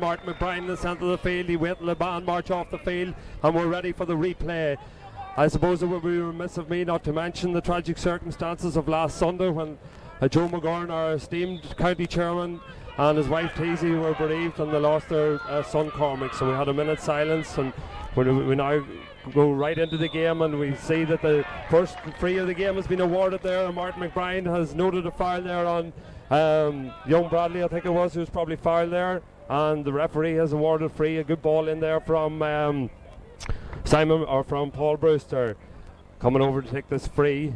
Martin McBride in the centre of the field. He waited the band march off the field, and we're ready for the replay. I suppose it would be remiss of me not to mention the tragic circumstances of last Sunday when Joe McGorn, our esteemed county chairman, and his wife Teasy were bereaved and they lost their son Cormac. So we had a minute's silence, and we now go right into the game, and we see that the first free of the game has been awarded there, and Martin McBride has noted a foul there on young Bradley, I think it was, who was probably fouled there, and the referee has awarded free. A good ball in there from from Paul Brewster. Coming over to take this free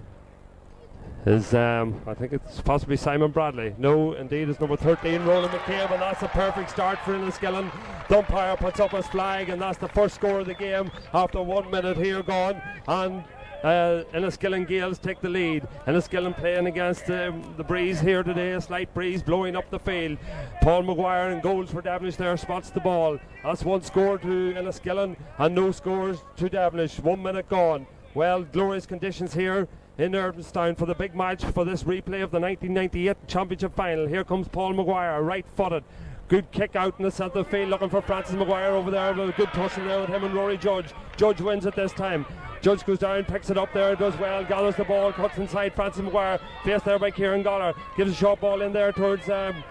is I think it's possibly Simon Bradley. No, indeed, it's number 13, Roland McCabe, and that's a perfect start for Enniskillen. The umpire puts up his flag, and that's the first score of the game after 1 minute here gone, and Enniskillen Gaels take the lead. Enniskillen playing against the breeze here today, a slight breeze blowing up the field. Paul Maguire in goals for Devenish there spots the ball. That's one score to Enniskillen and no scores to Devenish. 1 minute gone. Well, glorious conditions here in Irvinstown for the big match for this replay of the 1998 Championship Final. Here comes Paul Maguire, right-footed. Good kick out in the centre field, looking for Francis Maguire over there, with a good tussle there with him and Rory Judge. Judge wins it this time. Judge goes down, picks it up there, does well, gathers the ball, cuts inside Francis Maguire, faced there by Kieran Goller, gives a short ball in there towards Roland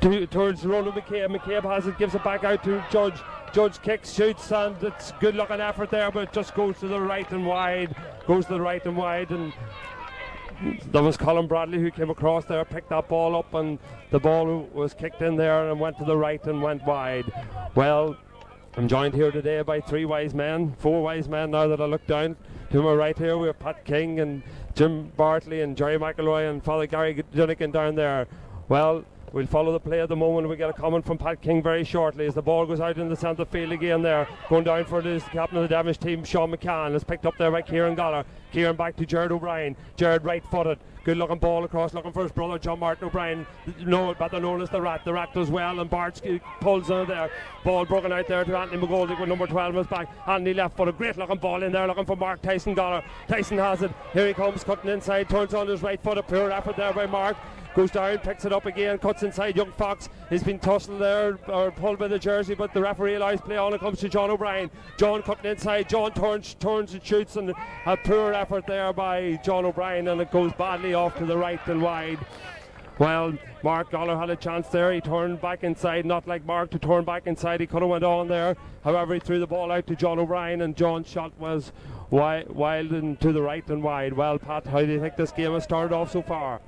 McCabe. McCabe has it, gives it back out to Judge. Judge kicks, shoots, and it's good looking effort there, but it just goes to the right and wide. And there was Colin Bradley who came across there, picked that ball up, and the ball was kicked in there and went to the right and went wide. Well, I'm joined here today by four wise men now that I look down to my right here. We have Pat King and Jim Bartley and Jerry McElroy and Father Gary Dunnigan down there. Well, we'll follow the play at the moment. We get a comment from Pat King very shortly as the ball goes out in the centre field again there. Going down for the captain of the Devenish team, Sean McCann. It's picked up there by Kieran Goller. Kieran back to Jared O'Brien. Jared right-footed. Good looking ball across, looking for his brother John Martin O'Brien, better known as the Rat. The Rat does well, and Bart pulls on there. Ball broken out there to Anthony McGoldrick with number 12 on his back. Anthony left foot, a great looking ball in there, looking for Mark Tyson Goller. Tyson has it. Here he comes, cutting inside, turns on his right foot. A poor effort there by Mark. Goes down, picks it up again, cuts inside. Young Fox has been tussled there or pulled by the jersey, but the referee allows play on. It comes to John O'Brien. John cutting inside. John turns and shoots, and a poor effort there by John O'Brien, and it goes badly off to the right and wide. Well, Mark Goller had a chance there. He turned back inside, not like Mark to turn back inside. He could have went on there. However, he threw the ball out to John O'Brien, and John's shot was wild and to the right and wide. Well, Pat, how do you think this game has started off so far?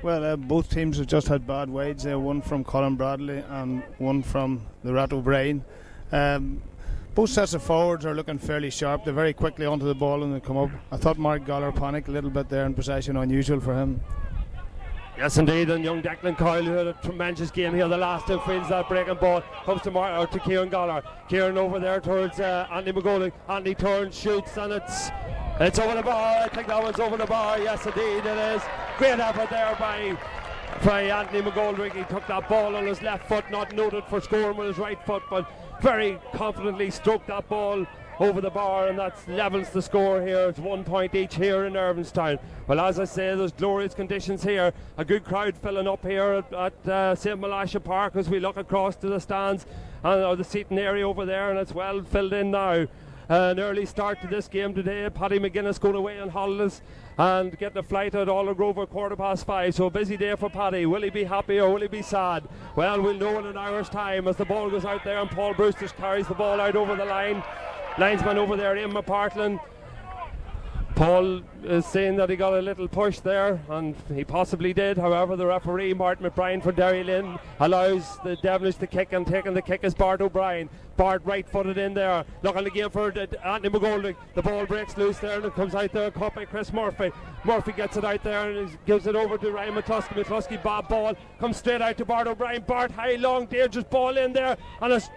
Well, both teams have just had bad wides. One from Colin Bradley and one from the Rat O'Brien. Both sets of forwards are looking fairly sharp. They're very quickly onto the ball when they come up. I thought Mark Goller panicked a little bit there in possession, unusual for him. Yes, indeed, and young Declan Coyle, who had a tremendous game here. The last two fields, that breaking ball comes to Kieran Goller. Kieran over there towards Andy McGoldrick. Andy turns, shoots, and it's over the bar. I think that one's over the bar. Yes, indeed, it is. Great effort there by Anthony McGoldrick. He took that ball on his left foot, not noted for scoring with his right foot, but very confidently stroked that ball over the bar, and that levels the score here. It's 1 point each here in Irvinstown. Well, as I say, there's glorious conditions here. A good crowd filling up here at St. Malasha Park as we look across to the stands and the seating area over there, and it's well filled in now. An early start to this game today. Paddy McGuinness going away on holidays and getting a flight at Aldergrove at 5:15. So a busy day for Paddy. Will he be happy or will he be sad? Well, we'll know in an hour's time as the ball goes out there, and Paul Brewster carries the ball out over the line. Linesman over there, Ian McPartland. Paul is saying that he got a little push there, and he possibly did. However, the referee, Martin McBride for Derry Lynn, allows the Devenish to kick, and taking the kick is Bart O'Brien. Bart right-footed in there, looking again for Anthony McGoldrick. The ball breaks loose there, and it comes out there, caught by Chris Murphy. Murphy gets it out there and gives it over to Ryan McCluskey. McCluskey bad ball, comes straight out to Bart O'Brien. Bart high, long, dangerous ball in there, and it's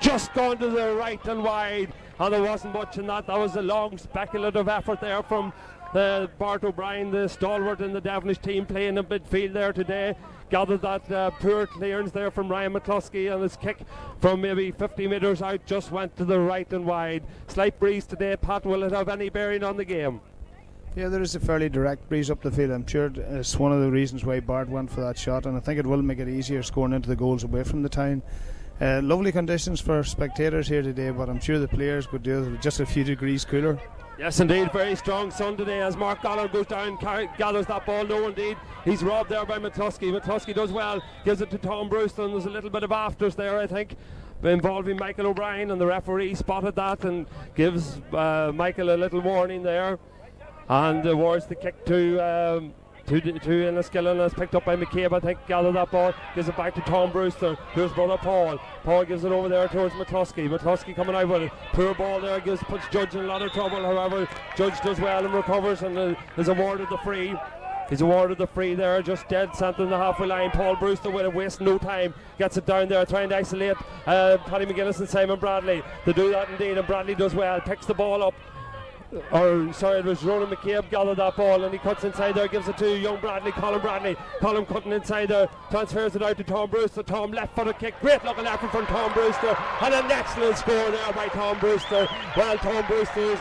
just gone to the right and wide. And there wasn't much in that. That was a long speculative effort there from Bart O'Brien, the stalwart in the Devenish team, playing in midfield there today. Gathered that poor clearance there from Ryan McCluskey, and his kick from maybe 50 metres out just went to the right and wide. Slight breeze today. Pat, will it have any bearing on the game? Yeah, there is a fairly direct breeze up the field. I'm sure it's one of the reasons why Bart went for that shot, and I think it will make it easier scoring into the goals away from the town. Lovely conditions for spectators here today, but I'm sure the players could do it with just a few degrees cooler. Yes, indeed, very strong sun today as Mark Goller goes down, gathers that ball. No, indeed, he's robbed there by McCluskey. McCluskey does well, gives it to Tom Brewster, and there's a little bit of afters there, I think, involving Michael O'Brien, and the referee spotted that and gives Michael a little warning there, and awards the kick to Enniskillen, as picked up by McCabe. I think gathered that ball, gives it back to Tom Brewster. Here's brother Paul. Paul gives it over there towards McCluskey. McCluskey coming out with it. Poor ball there, puts Judge in a lot of trouble. However, Judge does well and recovers and is awarded the free. He's awarded the free there, just dead centre in the halfway line. Paul Brewster with it, wasting no time, gets it down there, trying to isolate Paddy McGuinness and Simon Bradley. They do that indeed, and Bradley does well, picks the ball up. It was Ronan McCabe gathered that ball, and he cuts inside there, gives it to young Bradley, Colin cutting inside there, transfers it out to Tom Brewster. Tom left footed kick, great looking effort from Tom Brewster, and an excellent score there by Tom Brewster. Well, Tom Brewster is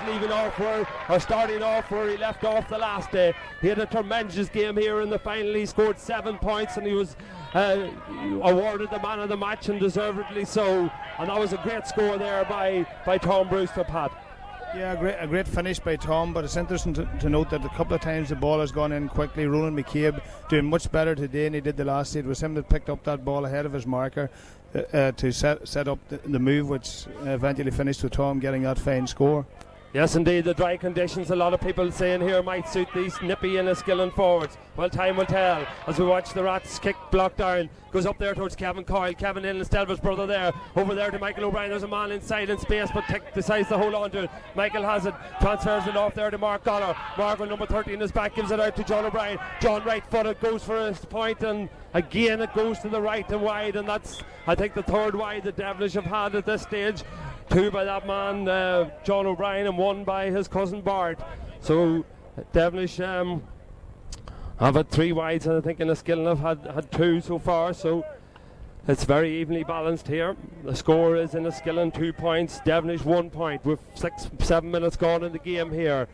starting off where he left off the last day. He had a tremendous game here in the final. He scored 7 points, and he was awarded the man of the match, and deservedly so. And that was a great score there by Tom Brewster, Pat. Yeah, a great finish by Tom, but it's interesting to note that a couple of times the ball has gone in quickly. Ronan McCabe doing much better today than he did the last day. It was him that picked up that ball ahead of his marker to set up the move, which eventually finished with Tom getting that fine score. Yes, indeed, the dry conditions, a lot of people saying here, might suit these nippy Enniskillen forwards. Well, time will tell as we watch the Rats kick blocked down. Goes up there towards Kevin Coyle. Kevin in instead of his brother there. Over there to Michael O'Brien. There's a man inside in space, but decides to hold on to it. Michael has it, transfers it off there to Mark Goller. Mark with number 13 is back, gives it out to John O'Brien. John right footed, goes for his point, and again it goes to the right and wide, and that's, I think, the third wide the Devenish have had at this stage. 2 by that man, John O'Brien, and 1 by his cousin Bart. So Devenish have had 3 wides, and I think Enniskillen have had 2 so far. So it's very evenly balanced here. The score is Enniskillen 2 points, Devenish 1 point, with 6-7 minutes gone in the game here.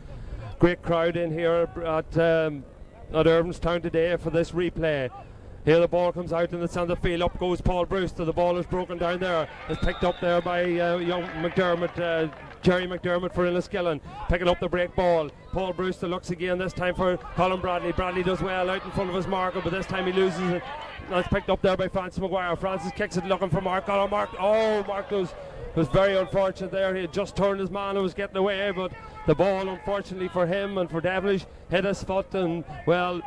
Great crowd in here at Irvinstown today for this replay. Here the ball comes out in the centre field. Up goes Paul Brewster. The ball is broken down there. It's picked up there by young McDermott, Jerry McDermott for Enniskillen. Picking up the break ball. Paul Brewster looks again, this time for Colin Bradley. Bradley does well out in front of his marker, but this time he loses it. That's picked up there by Francis Maguire. Francis kicks it looking for Mark. Mark was very unfortunate there. He had just turned his man and was getting away, but the ball, unfortunately for him and for Devenish, hit his foot, and well,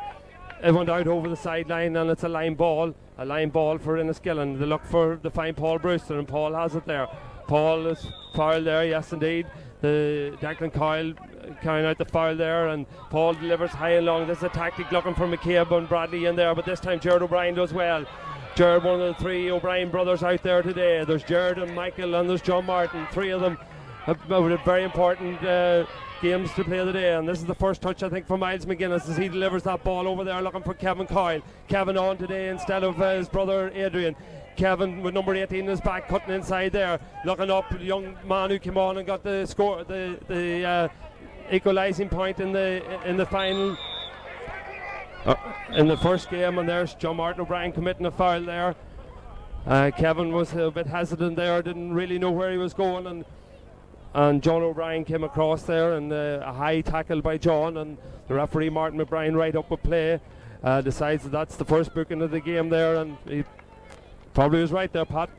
it went out over the sideline, and it's a line ball for Enniskillen. They look for the fine Paul Brewster, and Paul has it there. Paul is fouled there, yes indeed. The Declan Coyle carrying out the foul there, and Paul delivers high and long. This is a tactic looking for McCabe and Bradley in there, but this time Gerard O'Brien does well. Gerard, one of the 3 O'Brien brothers out there today. There's Gerard and Michael, and there's John Martin. 3 of them have very important games to play today, and this is the first touch, I think, for Miles McGuinness as he delivers that ball over there looking for Kevin Coyle. Kevin on today instead of his brother Adrian. Kevin with number 18 in his back, cutting inside there, looking up, the young man who came on and got the score, the equalising point in the final in the first game, and there's John Martin O'Brien committing a foul there. Kevin was a bit hesitant there, didn't really know where he was going, and John O'Brien came across there, and a high tackle by John, and the referee Martin McBrien right up with play decides that's the first booking of the game there, and he probably was right there, Pat.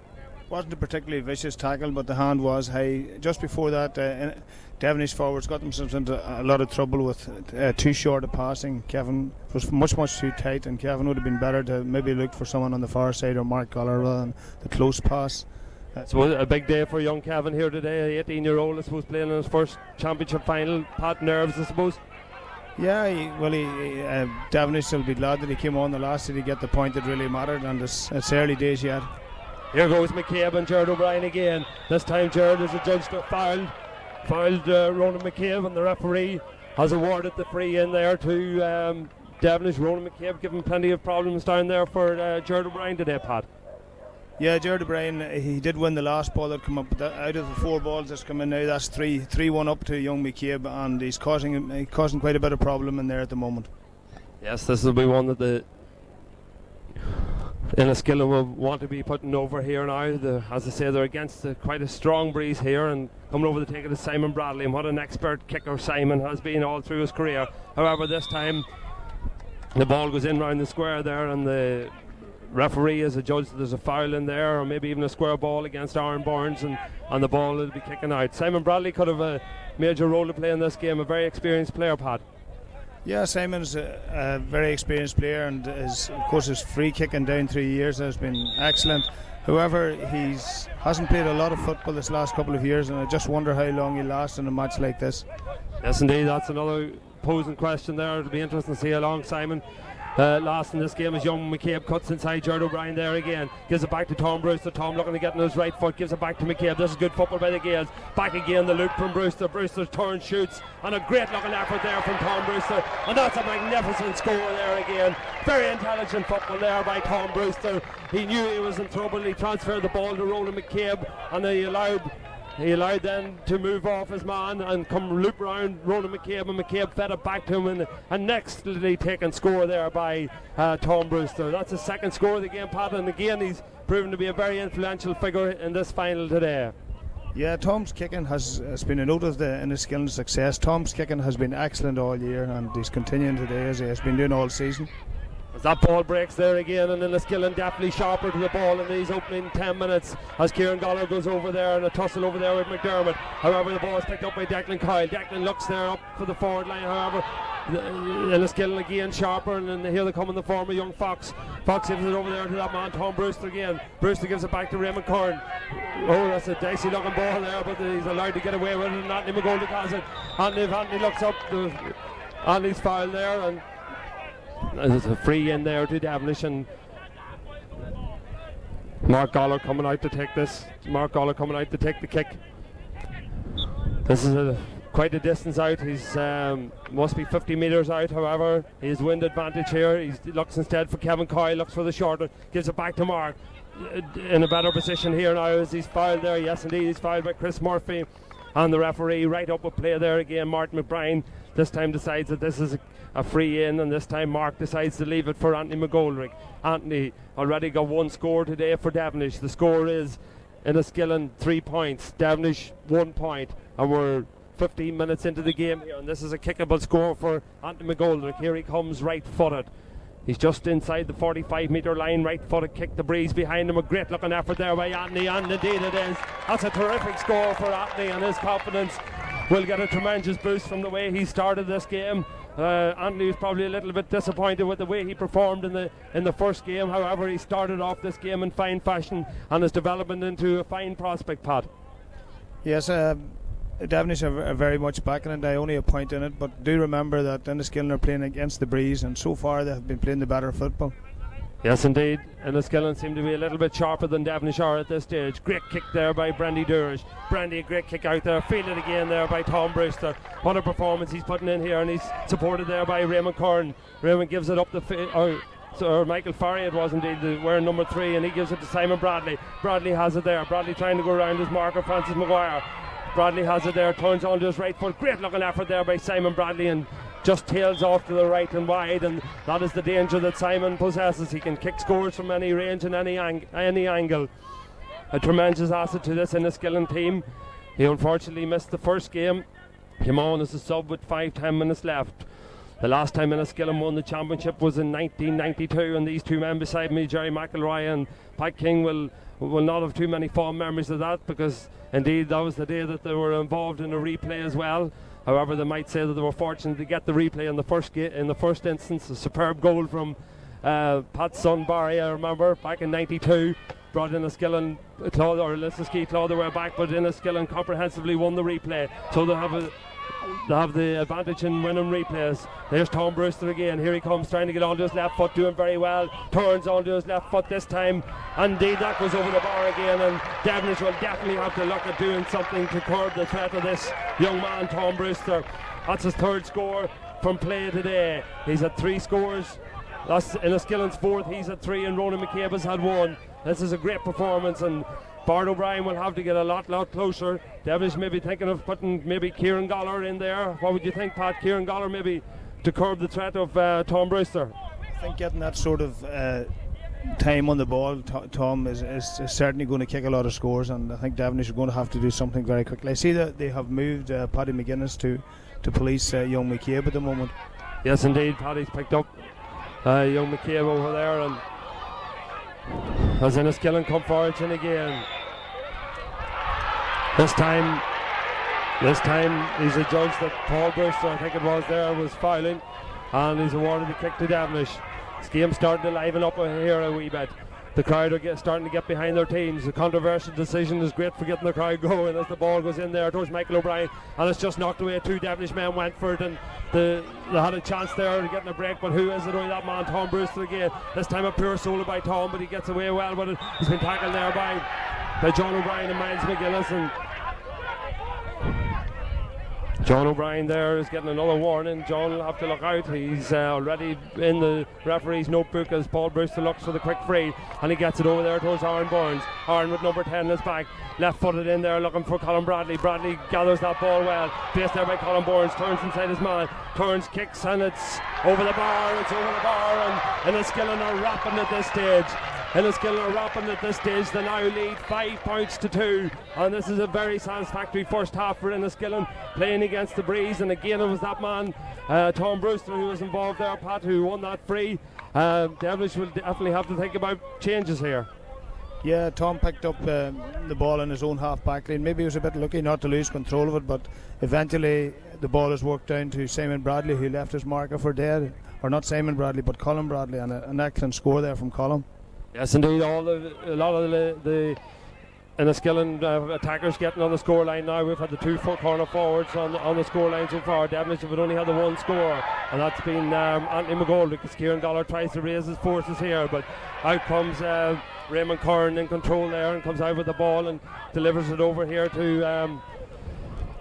Wasn't a particularly vicious tackle, but the hand was high. Just before that, Devenish forwards got themselves into a lot of trouble with too short a passing. Kevin was much too tight, and Kevin would have been better to maybe look for someone on the far side or Mark Goller rather than the close pass. So a big day for young Kevin here today, 18-year-old, I suppose, playing in his first championship final. Pat, nerves, I suppose? Yeah, Devenish will be glad that he came on the last day to get the point that really mattered, and it's early days yet. Here goes McCabe and Gerard O'Brien again. This time Gerard is adjudged fouled Ronan McCabe, and the referee has awarded the free in there to Devenish. Ronan McCabe giving plenty of problems down there for Gerard O'Brien today, Pat. Yeah, Jared O'Brien, he did win the last ball that come up, but out of the 4 balls that's come in now, that's 3-1 up to young McCabe, and he's causing quite a bit of problem in there at the moment. Yes, this will be one that the Enniskillen will want to be putting over here now. As I say, they're against quite a strong breeze here, and coming over the take it is Simon Bradley, and what an expert kicker Simon has been all through his career. However, this time the ball goes in round the square there, and the referee is adjudged there's a foul in there, or maybe even a square ball against Aaron Burns, and the ball will be kicking out. Simon Bradley could have a major role to play in this game, a very experienced player, Pat. Yeah, Simon's a very experienced player, and of course his free kicking down 3 years has been excellent. However, he hasn't played a lot of football this last couple of years, and I just wonder how long he'll last in a match like this. Yes, indeed, that's another posing question there. It'll be interesting to see how long Simon last in this game as young McCabe cuts inside Jared O'Brien there again, gives it back to Tom Brewster. Tom looking to get on his right foot, gives it back to McCabe. This is good football by the Gaels. Back again, the loop from Brewster. Brewster's turn, shoots, and a great looking effort there from Tom Brewster, and that's a magnificent score there again. Very intelligent football there by Tom Brewster. He knew he was in trouble. He transferred the ball to Roland McCabe, and he allowed them to move off his man and come loop round Roland McCabe, and McCabe fed it back to him, and nextly taken score there by Tom Brewster. That's his second score of the game, Pat, and again he's proven to be a very influential figure in this final today. Yeah, Tom's kicking has been a note of the Enniskillen success. Tom's kicking has been excellent all year, and he's continuing today as he has been doing all season. As that ball breaks there again, and Enniskillen definitely sharper to the ball in these opening 10 minutes as Kieran Goller goes over there and a tussle over there with McDermott. However, the ball is picked up by Declan Kyle. Declan looks there up for the forward line. However, Enniskillen again sharper, and here they come in the form of young Fox. Fox gives it over there to that man Tom Brewster again. Brewster gives it back to Raymond Curran. Oh, that's a dicey looking ball there, but he's allowed to get away with it, and Anthony McGoldrick has it. Anthony looks up, Anthony's foul there, and there's a free in there to Devenish, and Mark Goller coming out to take this. Mark Goller coming out to take the kick. This is quite a distance out. He's must be 50 metres out. However, he has wind advantage here. He looks instead for Kevin Coyle, looks for the shorter, gives it back to Mark. In a better position here now as he's fouled there. Yes, indeed, he's fouled by Chris Murphy, and the referee right up a play there again. Martin McBride this time decides that this is a free in, and this time Mark decides to leave it for Anthony McGoldrick. Anthony already got one score today for Devenish. The score is Enniskillen 3 points, Devenish 1 point, and we're 15 minutes into the game here, and this is a kickable score for Anthony McGoldrick. Here he comes right footed. He's just inside the 45 metre line, right footed kick, the breeze behind him. A great looking effort there by Anthony, and indeed it is. That's a terrific score for Anthony, and his confidence will get a tremendous boost from the way he started this game. Anthony was probably a little bit disappointed with the way he performed in the first game. However, he started off this game in fine fashion and is developing into a fine prospect, Pat. Yes, Devenish are very much backing it. Only a point in it, but do remember that Enniskillen are playing against the breeze, and so far they have been playing the better football. Yes, indeed. Enniskillen seem to be a little bit sharper than Devenish are at this stage. Great kick there by Brandy Durage. Brandy, a great kick out there. Fielded again there by Tom Brewster. What a performance he's putting in here, and he's supported there by Raymond Curran. Raymond gives it up the or Michael Farry it was indeed, wearing number 3, and he gives it to Simon Bradley. Bradley has it there. Bradley trying to go around his marker, Francis Maguire. Bradley has it there, turns onto his right foot. Great looking effort there by Simon Bradley, and just tails off to the right and wide, and that is the danger that Simon possesses. He can kick scores from any range and any angle. A tremendous asset to this Enniskillen team. He unfortunately missed the first game, came on as a sub with 5-10 minutes left. The last time Enniskillen won the championship was in 1992, and these two men beside me, Jerry McElroy and Pat King, will not have too many fond memories of that, because indeed that was the day that they were involved in a replay as well. However, they might say that they were fortunate to get the replay in the first instance. A superb goal from Pat's son Barry, I remember, back in 92, brought Enniskillen Lissaskey clawed their way back, but Enniskillen comprehensively won the replay, so they have the advantage in winning replays. There's Tom Brewster again. Here he comes, trying to get onto his left foot, doing very well. Turns onto his left foot this time. Indeed, that goes over the bar again, and Devenish will definitely have to look at doing something to curb the threat of this young man, Tom Brewster. That's his 3rd score from play today. He's had 3 scores. That's Enniskillen's 4th. He's had 3, and Ronan McCabe has had 1. This is a great performance, and Bart O'Brien will have to get a lot closer. Devenish maybe thinking of putting maybe Kieran Goller in there. What would you think, Pat? Kieran Goller maybe to curb the threat of Tom Brewster? I think getting that sort of time on the ball, Tom, is certainly going to kick a lot of scores, and I think Devenish are going to have to do something very quickly. I see that they have moved Paddy McGuinness to police young McCabe at the moment. Yes, indeed. Paddy's picked up young McCabe over there, and as Enniskillen come forward in again. This time he's adjudged that Paul Brewster, I think it was there, was fouling, and he's awarded the kick to Devenish. This game's starting to liven up here a wee bit. The crowd are starting to get behind their teams. The controversial decision is great for getting the crowd going as the ball goes in there towards Michael O'Brien, and it's just knocked away. Two Devenish men went for it, and they had a chance there of getting a break, but who is it? Only that man, Tom Brewster again. This time a pure solo by Tom, but he gets away well with it. He's been tackled there by John O'Brien and Miles McGuinness, and John O'Brien there is getting another warning. John will have to look out. He's already in the referee's notebook as Paul Brewster looks for the quick free, and he gets it over there towards Aaron Burns. Aaron with number 10 in his back, left footed in there looking for Colin Bradley. Bradley gathers that ball well, placed there by Colin Burns, turns inside his man, turns, kicks, and it's over the bar. It's over the bar, and Enniskillen are rapping at this stage. Enniskillen are rapping at this stage. They now lead 5 points to 2, and this is a very satisfactory first half for Enniskillen, playing against the breeze. And again, it was that man Tom Brewster who was involved there, Pat, who won that free. Devenish will definitely have to think about changes here. Yeah, Tom picked up the ball in his own half back lane. Maybe he was a bit lucky not to lose control of it, but eventually the ball is worked down to Simon Bradley, who left his marker for dead. Or not Simon Bradley, but Colin Bradley, and an excellent score there from Colin. Yes, indeed. A lot of the Enniskillen attackers getting on the score line now. We've had the two corner forwards on the score line so far. Devenish have only had the one score, and that's been Anthony McGold, because Kieran Goller tries to raise his forces here, but out comes Raymond Curran in control there, and comes out with the ball and delivers it over here to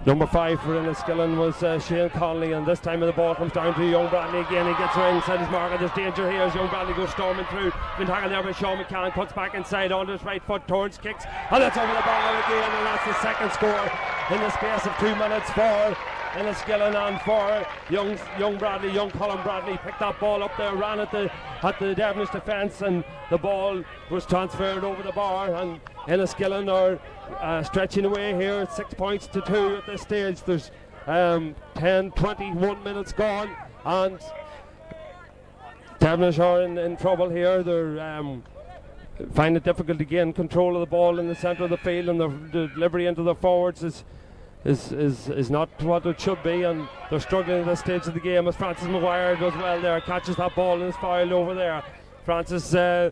number 5 for Enniskillen was Shane Connolly, and this time the ball comes down to young Bradley again. He gets right inside his marker. There's danger here as young Bradley goes storming through. Been tackled there by Sean McCann, cuts back inside onto his right foot, turns, kicks, and that's over the bar again, and that's the second score in the space of 2 minutes for Enniskillen, and for young Bradley, young Colin Bradley picked that ball up there, ran at the Devenish defence, and the ball was transferred over the bar, and Enniskillen are stretching away here at 6 points to 2 at this stage. There's 21 minutes gone, and Devenish are in trouble here. They're find it difficult to gain control of the ball in the centre of the field, and the delivery into the forwards is not what it should be, and they're struggling at this stage of the game as Francis Maguire does well there, catches that ball and is fouled over there. Francis a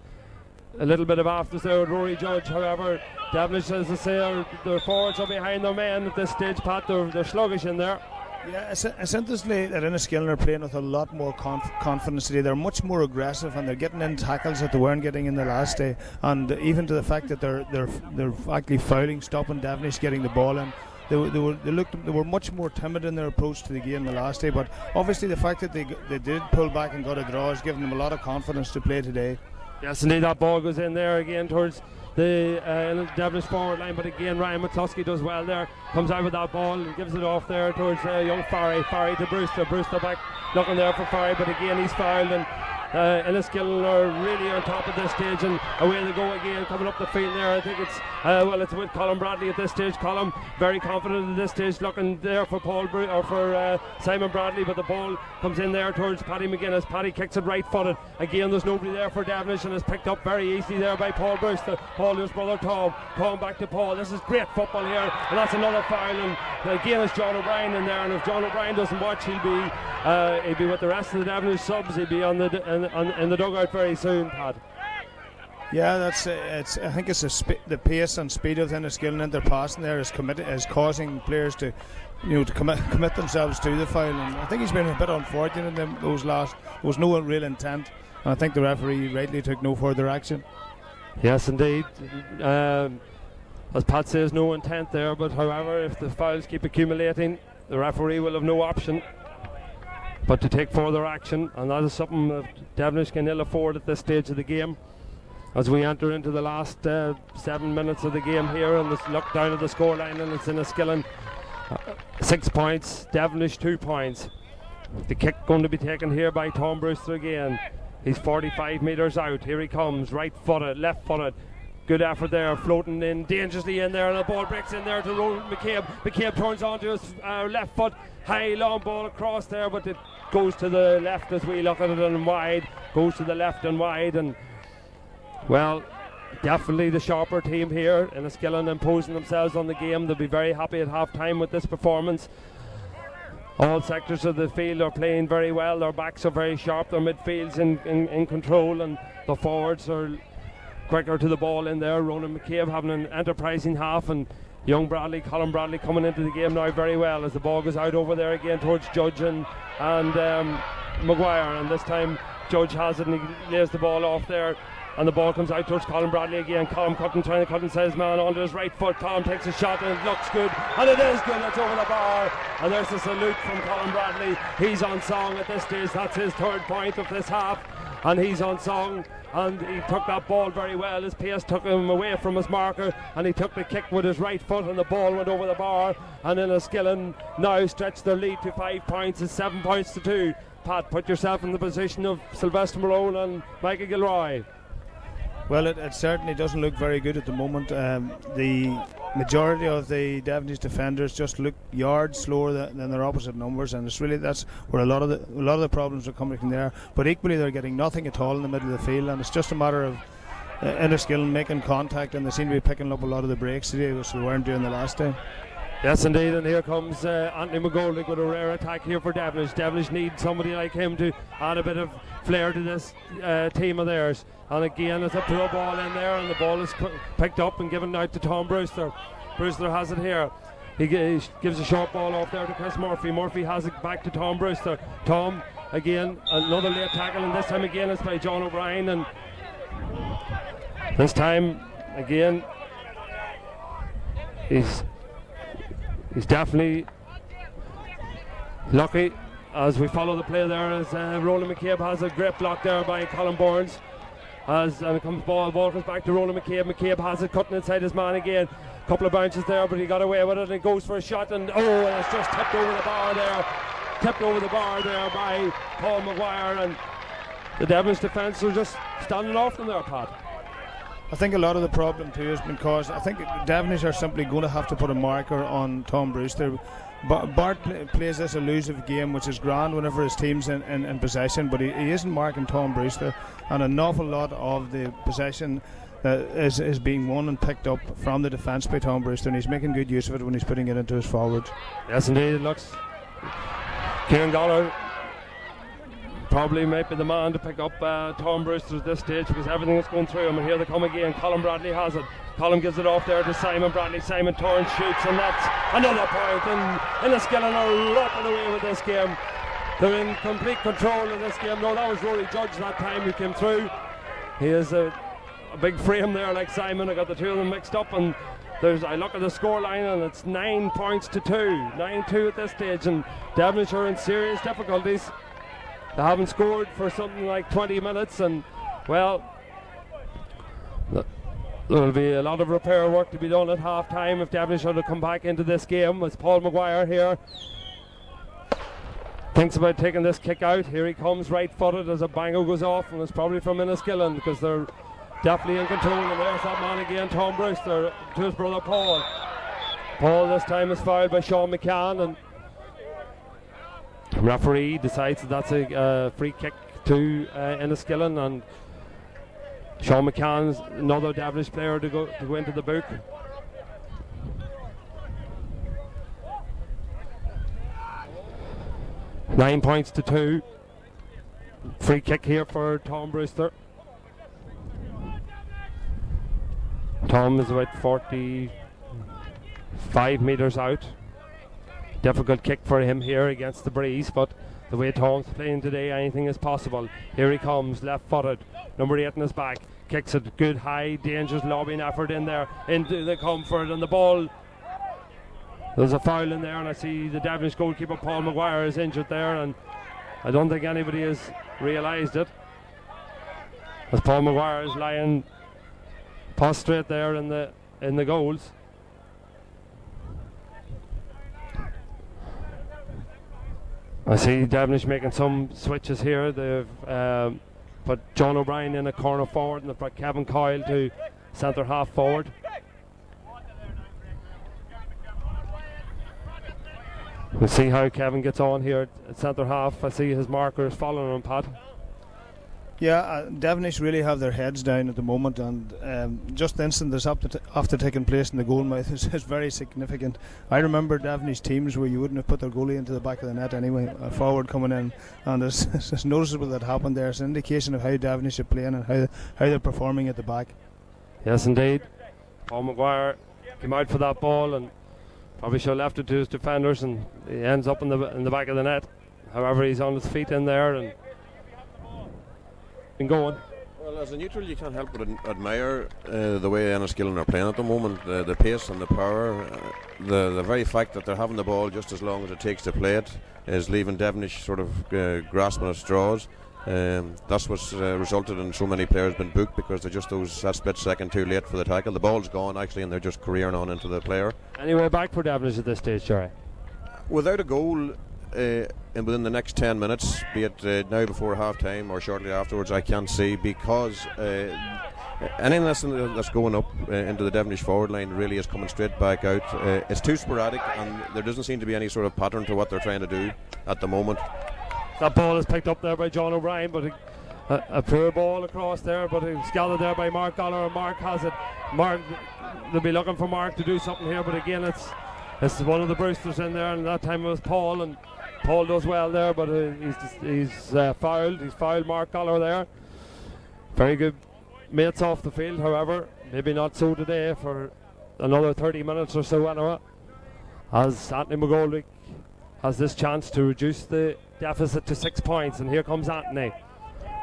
little bit of after there with Rory Judge. However, Devenish, as I say, their forwards are behind their men at this stage, Pat. They're sluggish in there. Yeah, it's interesting that Enniskillen are playing with a lot more confidence today. They're much more aggressive, and they're getting in tackles that they weren't getting in the last day, and even to the fact that they're actually fouling, stopping Devenish getting the ball in. They were much more timid in their approach to the game the last day, but obviously the fact that they did pull back and got a draw has given them a lot of confidence to play today. Yes, indeed, that ball goes in there again towards the Devenish forward line, but again Ryan McCluskey does well there, comes out with that ball and gives it off there towards young Farry to Brewster back looking there for Farry, but again he's fouled, and Enniskillen are really on top of this stage, and away they go again, coming up the field there. I think it's with Colin Bradley at this stage. Colin very confident at this stage, looking there for for Simon Bradley, but the ball comes in there towards Paddy McGuinness. Paddy kicks it right footed. Again, there's nobody there for Devenish, and is picked up very easily there by Paul Brewster. Paul, his brother Tom back to Paul. This is great football here, and that's another foul, and again it's John O'Brien in there, and if John O'Brien doesn't watch, he'll be with the rest of the Devenish subs. He'll be in the dugout very soon, Pat. Yeah, I think it's the pace and speed of Enniskillen in their passing there is causing players to commit themselves to the foul, and I think he's been a bit unfortunate in those last. There was no real intent, and I think the referee rightly took no further action. Yes, indeed. As Pat says, no intent there, but however, if the fouls keep accumulating, the referee will have no option but to take further action, and that is something that Devenish can ill afford at this stage of the game. as we enter into the last 7 minutes of the game here, and let's look down at the scoreline, and it's Enniskillen 6 points, Devenish 2 points. The kick going to be taken here by Tom Brewster again. He's 45 metres out. Here he comes, right footed, left footed. Good effort there, floating in dangerously in there, and the ball breaks in there to Roland McCabe. McCabe turns onto his left foot, high long ball across there, but it goes to the left as we look at it, and wide, goes to the left and wide. And well, definitely the sharper team here, Enniskillen imposing themselves on the game. They'll be very happy at half time with this performance. All sectors of the field are playing very well. Their backs are very sharp, their midfield's in control, and the forwards are quicker to the ball in there. Ronan McCabe having an enterprising half, and young Bradley, Colin Bradley, coming into the game now very well as the ball goes out over there again towards Judge and Maguire, and this time Judge has it and he lays the ball off there, and the ball comes out towards Colin Bradley again. Colin trying to cut inside his man onto his right foot. Colin takes a shot and it looks good, and it is good. It's over the bar, and there's a salute from Colin Bradley. He's on song at this stage. That's his 3rd point of this half, and he's on song, and he took that ball very well. His pace took him away from his marker, and he took the kick with his right foot, and the ball went over the bar, and Enniskillen now stretched their lead to 5 points. It's 7 points to 2. Pat, put yourself in the position of Sylvester Malone and Michael Gilroy. Well, it certainly doesn't look very good at the moment. The majority of the Devenish defenders just look yards slower than their opposite numbers, and it's really that's where a lot of the problems are coming from there. But equally, they're getting nothing at all in the middle of the field, and it's just a matter of Enniskillen making contact, and they seem to be picking up a lot of the breaks today, which they weren't doing the last day. Yes, indeed, and here comes Anthony McGoldrick with a rare attack here for Devenish. Devenish needs somebody like him to add a bit of flair to this team of theirs. And again, it's a throw ball in there, and the ball is picked up and given out to Tom Brewster. Brewster has it here. He gives a short ball off there to Chris Murphy. Murphy has it back to Tom Brewster. Tom, again, another late tackle, and this time again it's by John O'Brien. And this time, again, he's definitely lucky as we follow the play there, as Roland McCabe has a great block there by Colin Burns. And it comes ball comes back to Roland McCabe. McCabe has it cutting inside his man again. Couple of bounces there, but he got away with it, and he goes for a shot, and it's just tipped over the bar there by Paul Maguire, and the Devenish defence are just standing off them there, Pat. I think a lot of the problem too has been caused. I think Devenish are simply going to have to put a marker on Tom Brewster. Bart plays this elusive game, which is grand whenever his team's in possession, but he isn't marking Tom Brewster, and an awful lot of the possession is being won and picked up from the defence by Tom Brewster, and he's making good use of it when he's putting it into his forwards. Yes, indeed, it looks Kieran Goller probably might be the man to pick up Tom Brewster at this stage, because everything is going through him, and here they come again. Colin Bradley has it. Colin gives it off there to Simon Bradley. Simon turns, shoots, and that's another point, and Enniskillen are rocking away with this game. They're in complete control of this game. No, that was Rory Judge that time who came through. He has a big frame there like Simon. I got the two of them mixed up, and I look at the scoreline, and it's 9 points to 2. 9-2 at this stage, and Devenish are in serious difficulties. They haven't scored for something like 20 minutes, and well, there will be a lot of repair work to be done at half time if Devenish are to come back into this game. As Paul Maguire here thinks about taking this kick out. Here he comes, right footed, as a bango goes off, and it's probably from Enniskillen, because they're definitely in control. And there's that man again, Tom Brewster, to his brother Paul. Paul this time is fouled by Sean McCann, and referee decides that's a free kick to Enniskillen, and Sean McCann's another Devenish player to go into the book. Nine points to 2. Free kick here for Tom Brewster. Tom is about 45 metres out. Difficult kick for him here against the breeze, but the way Tom's playing today, anything is possible. Here he comes, left-footed, number 8 in his back, kicks it, good high, dangerous lobbying effort in there, into the comfort, and the ball, there's a foul in there, and I see the Devenish goalkeeper Paul Maguire is injured there, and I don't think anybody has realised it, as Paul Maguire is lying Prostrate there in the goals. I see Devenish making some switches here. They've put John O'Brien in a corner forward, and they've brought Kevin Coyle to centre half forward. We'll see how Kevin gets on here at centre half. I see his markers following him, Pat. Yeah, Devenish really have their heads down at the moment, and just the incident that's after taking place in the goal mouth is very significant. I remember Devenish teams where you wouldn't have put their goalie into the back of the net anyway, a forward coming in, and it's noticeable that happened there. It's an indication of how Devenish are playing and how they're performing at the back. Yes, indeed. Paul Maguire came out for that ball and probably should have left it to his defenders, and he ends up in the back of the net. However, he's on his feet in there and going. Well, as a neutral, you can't help but admire the way Enniskillen are playing at the moment. The pace and the power, the very fact that they're having the ball just as long as it takes to play it is leaving Devenish sort of grasping at straws. That's what's resulted in so many players being booked, because they're just that split second too late for the tackle. The ball's gone actually, and they're just careering on into the player. Anyway, back for Devenish at this stage, Jerry. Without a goal within the next 10 minutes, be it now before half time or shortly afterwards, I can't see, because anything that's going up into the Devenish forward line really is coming straight back out. It's too sporadic, and there doesn't seem to be any sort of pattern to what they're trying to do at the moment. That ball is picked up there by John O'Brien, but a poor ball across there, but it's gathered there by Mark Goller, and Mark has it. Mark, they'll be looking for Mark to do something here, but again it's one of the Brewsters in there, and that time it was Paul, and Paul does well there, but he's fouled. He's fouled Mark Goller there. Very good mates off the field, however, maybe not so today for another 30 minutes or so anyway, as Anthony McGoldrick has this chance to reduce the deficit to 6 points. And here comes Anthony,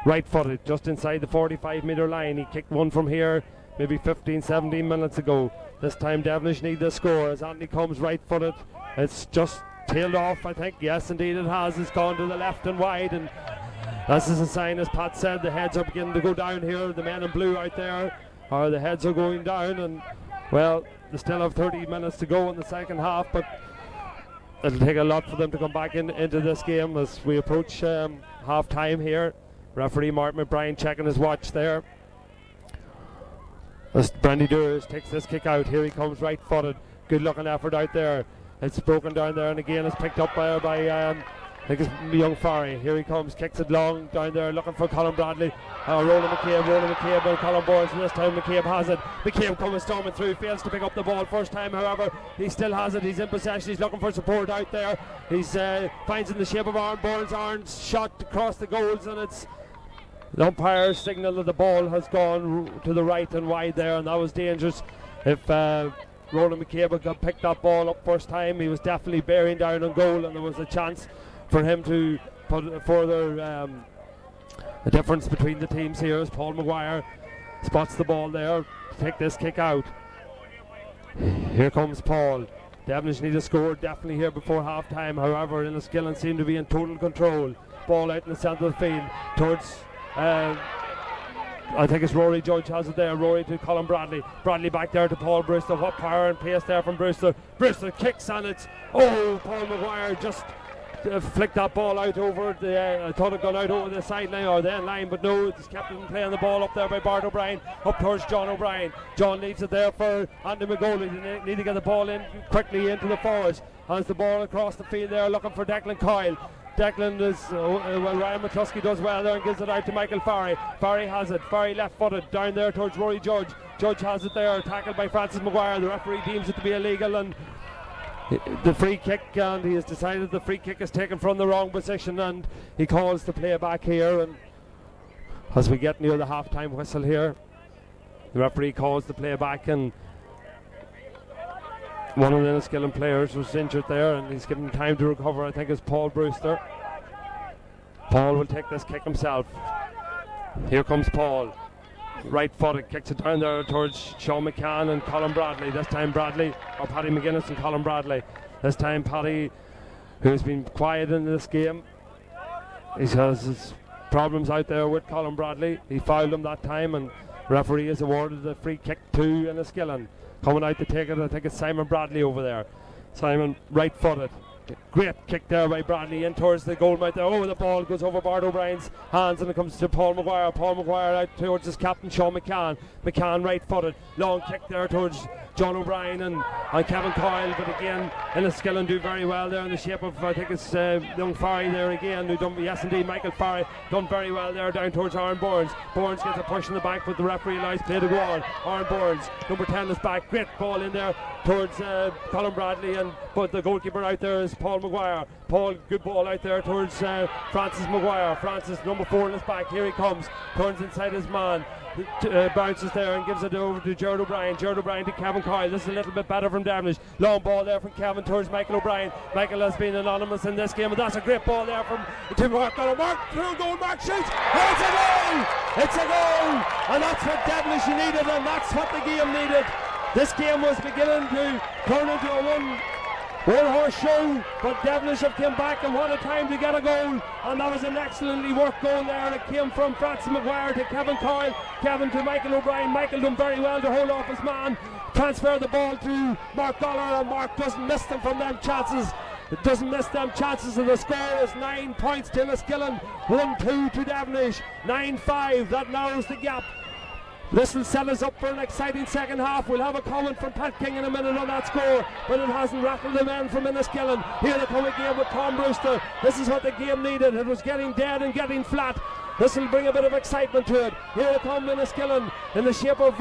right footed, just inside the 45-metre line. He kicked one from here maybe 15-17 minutes ago. This time Devenish need the score as Anthony comes right footed. It's just tailed off, I think. Yes, indeed it has. It's gone to the left and wide, and this is a sign, as Pat said, the heads are beginning to go down here. The men in blue out there, the heads are going down, and well, they still have 30 minutes to go in the second half, but it'll take a lot for them to come back into this game as we approach half time here. Referee Martin McBride checking his watch there. As Brandy Dures takes this kick out, here he comes right footed. Good looking effort out there. It's broken down there, and again it's picked up by I think it's young Farry. Here he comes, kicks it long down there, looking for Colin Bradley. Roland McCabe and Colin Boyles, and this time McCabe has it. McCabe coming storming through, fails to pick up the ball first time, however he still has it. He's in possession, he's looking for support out there. He's finds in the shape of Aaron Boyles. Aaron's shot across the goals, and it's the umpire's signal that the ball has gone to the right and wide there, and that was dangerous. If Roland McCabe got picked that ball up first time, he was definitely bearing down on goal, and there was a chance for him to put further the difference between the teams here as Paul Maguire spots the ball there to take this kick out. Here comes Paul. Devenish need a score definitely here before half time, however Enniskillen seem to be in total control. Ball out in the centre of the field towards I think it's Rory Judge has it there. Rory to Colin Bradley. Bradley back there to Paul Brewster. What power and pace there from Brewster. Brewster kicks, and it's Paul Maguire just flicked that ball out over I thought it gone out over the sideline or the end line, but no, it's kept him playing the ball up there by Bart O'Brien, up towards John O'Brien. John leaves it there for Andy McGoldrick. They need to get the ball in quickly into the forwards. Has the ball across the field there, looking for Declan Coyle. Declan is, Ryan McCluskey does well there and gives it out to Michael Farry. Farry has it. Farry left footed down there towards Rory Judge. Judge has it there, tackled by Francis Maguire. The referee deems it to be illegal, and the free kick, and he has decided the free kick is taken from the wrong position, and he calls the play back here. And as we get near the half time whistle here, the referee calls the play back, and one of the Enniskillen players was injured there, and he's given time to recover. I think it's Paul Brewster. Paul will take this kick himself. Here comes Paul. Right footed, kicks it down there towards Sean McCann and Colin Bradley. This time Bradley, or Paddy McGuinness and Colin Bradley. This time Paddy, who's been quiet in this game. He has his problems out there with Colin Bradley. He fouled him that time, and Referee has awarded the free kick to Enniskillen. Coming out to take it, I think it's Simon Bradley over there. Simon, right-footed. Great kick there by Bradley in towards the goal mouth there. Oh, the ball goes over Bart O'Brien's hands and it comes to Paul Maguire. Paul Maguire out towards his captain Sean McCann. McCann right-footed. Long kick there towards John O'Brien and Kevin Coyle. But again, Enniskillen do very well there in the shape of, I think it's young Farry there again. Who done, yes, indeed, Michael Farry done very well there down towards Aaron Burns. Burns gets a push in the back, but the referee allows play to go on. Aaron Burns, number 10 is back. Great ball in there towards Colin Bradley, but the goalkeeper out there is Paul Maguire. Paul, good ball out there towards Francis Maguire. Francis, number 4 in his back. Here he comes. Turns inside his man. Bounces there and gives it over to Gerard O'Brien. Gerard O'Brien to Kevin Coyle. This is a little bit better from Devenish. Long ball there from Kevin towards Michael O'Brien. Michael has been anonymous in this game, and that's a great ball there to Mark. Mark through goal. Mark shoots. Oh, it's a goal! It's a goal! And that's what Devenish needed, and that's what the game needed. This game was beginning to turn into a one-horse show, but Devenish have come back, and what a time to get a goal. And that was an excellently worked goal there. It came from Francis Maguire to Kevin Coyle, Kevin to Michael O'Brien. Michael done very well to hold off his man, transfer the ball to Mark Dollar, and Mark doesn't miss them from them chances. It doesn't miss them chances, and the score is 9 points to Enniskillen, 1-2 to Devenish, 9-5. That narrows the gap. This will set us up for an exciting second half. We'll have a comment from Pat King in a minute on that score, but it hasn't rattled the men from Enniskillen. Here they come again with Tom Brewster. This is what the game needed. It was getting dead and getting flat. This will bring a bit of excitement to it. Here they come Enniskillen in the shape of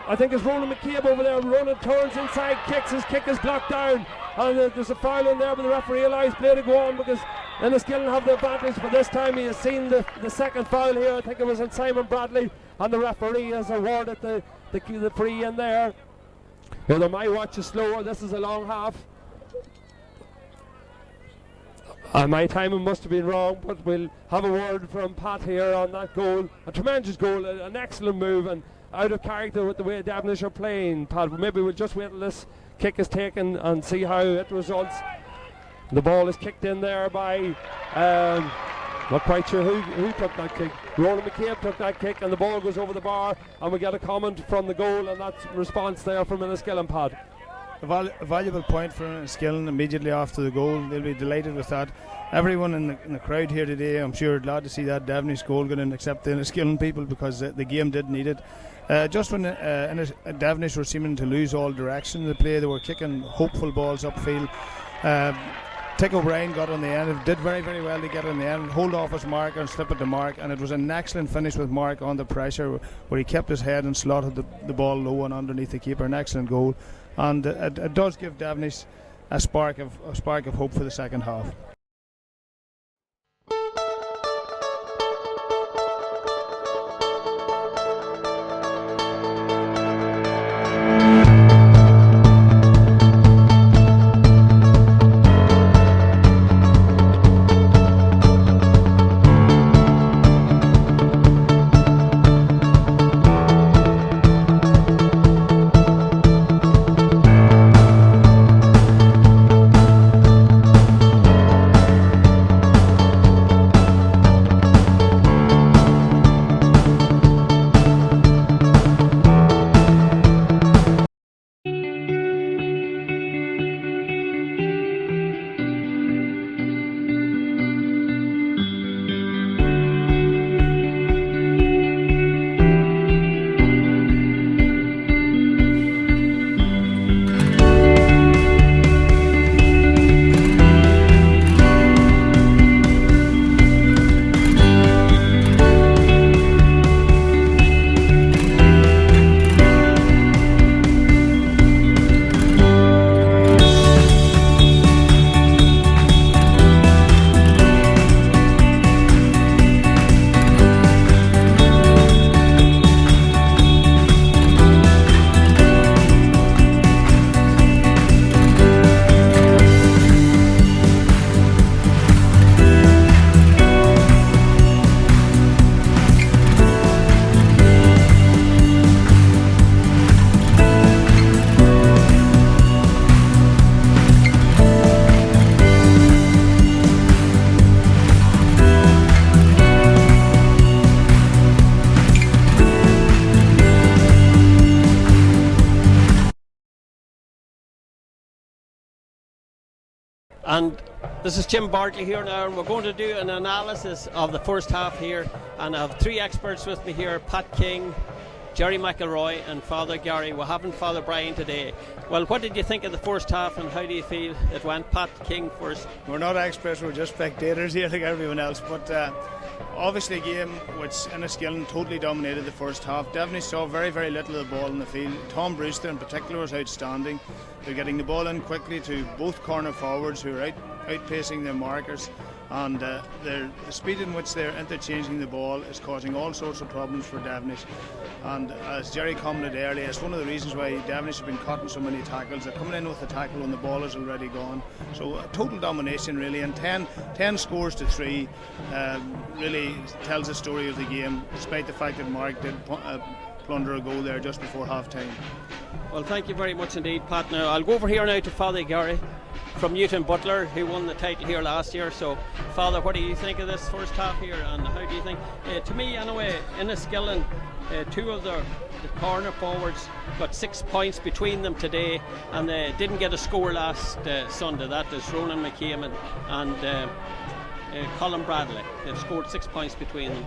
I think it's Ronan McCabe over there. Ronan turns inside, kicks. His kick is blocked down, and there's a foul in there, but the referee allows play to go on because Enniskillen have the advantage. But this time he has seen the second foul here. I think it was on Simon Bradley, and the referee has awarded the free in there. Although my watch is slower, this is a long half. My timing must have been wrong, but we'll have a word from Pat here on that goal. A tremendous goal, an excellent move, and out of character with the way Devenish are playing. Pat, maybe we'll just wait till this kick is taken and see how it results. The ball is kicked in there by not quite sure who took that kick. Ronan McCabe took that kick, and the ball goes over the bar, and we get a comment from the goal, and that's response there from Enniskillen, Pat. A valuable point for Enniskillen immediately after the goal. They'll be delighted with that. Everyone in the crowd here today, I'm sure, glad to see that Devenish goal going in, except the Enniskillen people, because the game did need it. Just when Devenish were seeming to lose all direction in the play, they were kicking hopeful balls upfield. Tick O'Brien got on the end, did very, very well to get on the end, hold off his mark and slip it to Mark, and it was an excellent finish with Mark on the pressure, where he kept his head and slotted the ball low and underneath the keeper. An excellent goal, and it does give Devenish a spark of hope for the second half. And this is Jim Bartley here now, and we're going to do an analysis of the first half here. And I have three experts with me here: Pat King, Jerry McElroy and Father Gary. We haven't Father Brian today. Well, what did you think of the first half, and how do you feel it went? Pat King first. We're not experts, we're just spectators here like everyone else, but obviously a game which Enniskillen totally dominated the first half. Devenish saw very, very little of the ball in the field. Tom Brewster in particular was outstanding. They're getting the ball in quickly to both corner forwards who are outpacing their markers, and the speed in which they're interchanging the ball is causing all sorts of problems for Devenish. And as Jerry commented earlier, it's one of the reasons why Devenish have been caught in so many tackles. They're coming in with the tackle when the ball is already gone. So total domination really, and 10 scores to 3 really tells the story of the game, despite the fact that Mark did plunder a goal there just before half time. Well, thank you very much indeed, Pat. Now I'll go over here now to Father Gary from Newton Butler, who won the title here last year. So, Father, what do you think of this first half here, and how do you think? To me, anyway, Enniskillen, two of the corner forwards got 6 points between them today, and they didn't get a score last Sunday. That is Ronan McCabe and Colin Bradley. They've scored 6 points between them.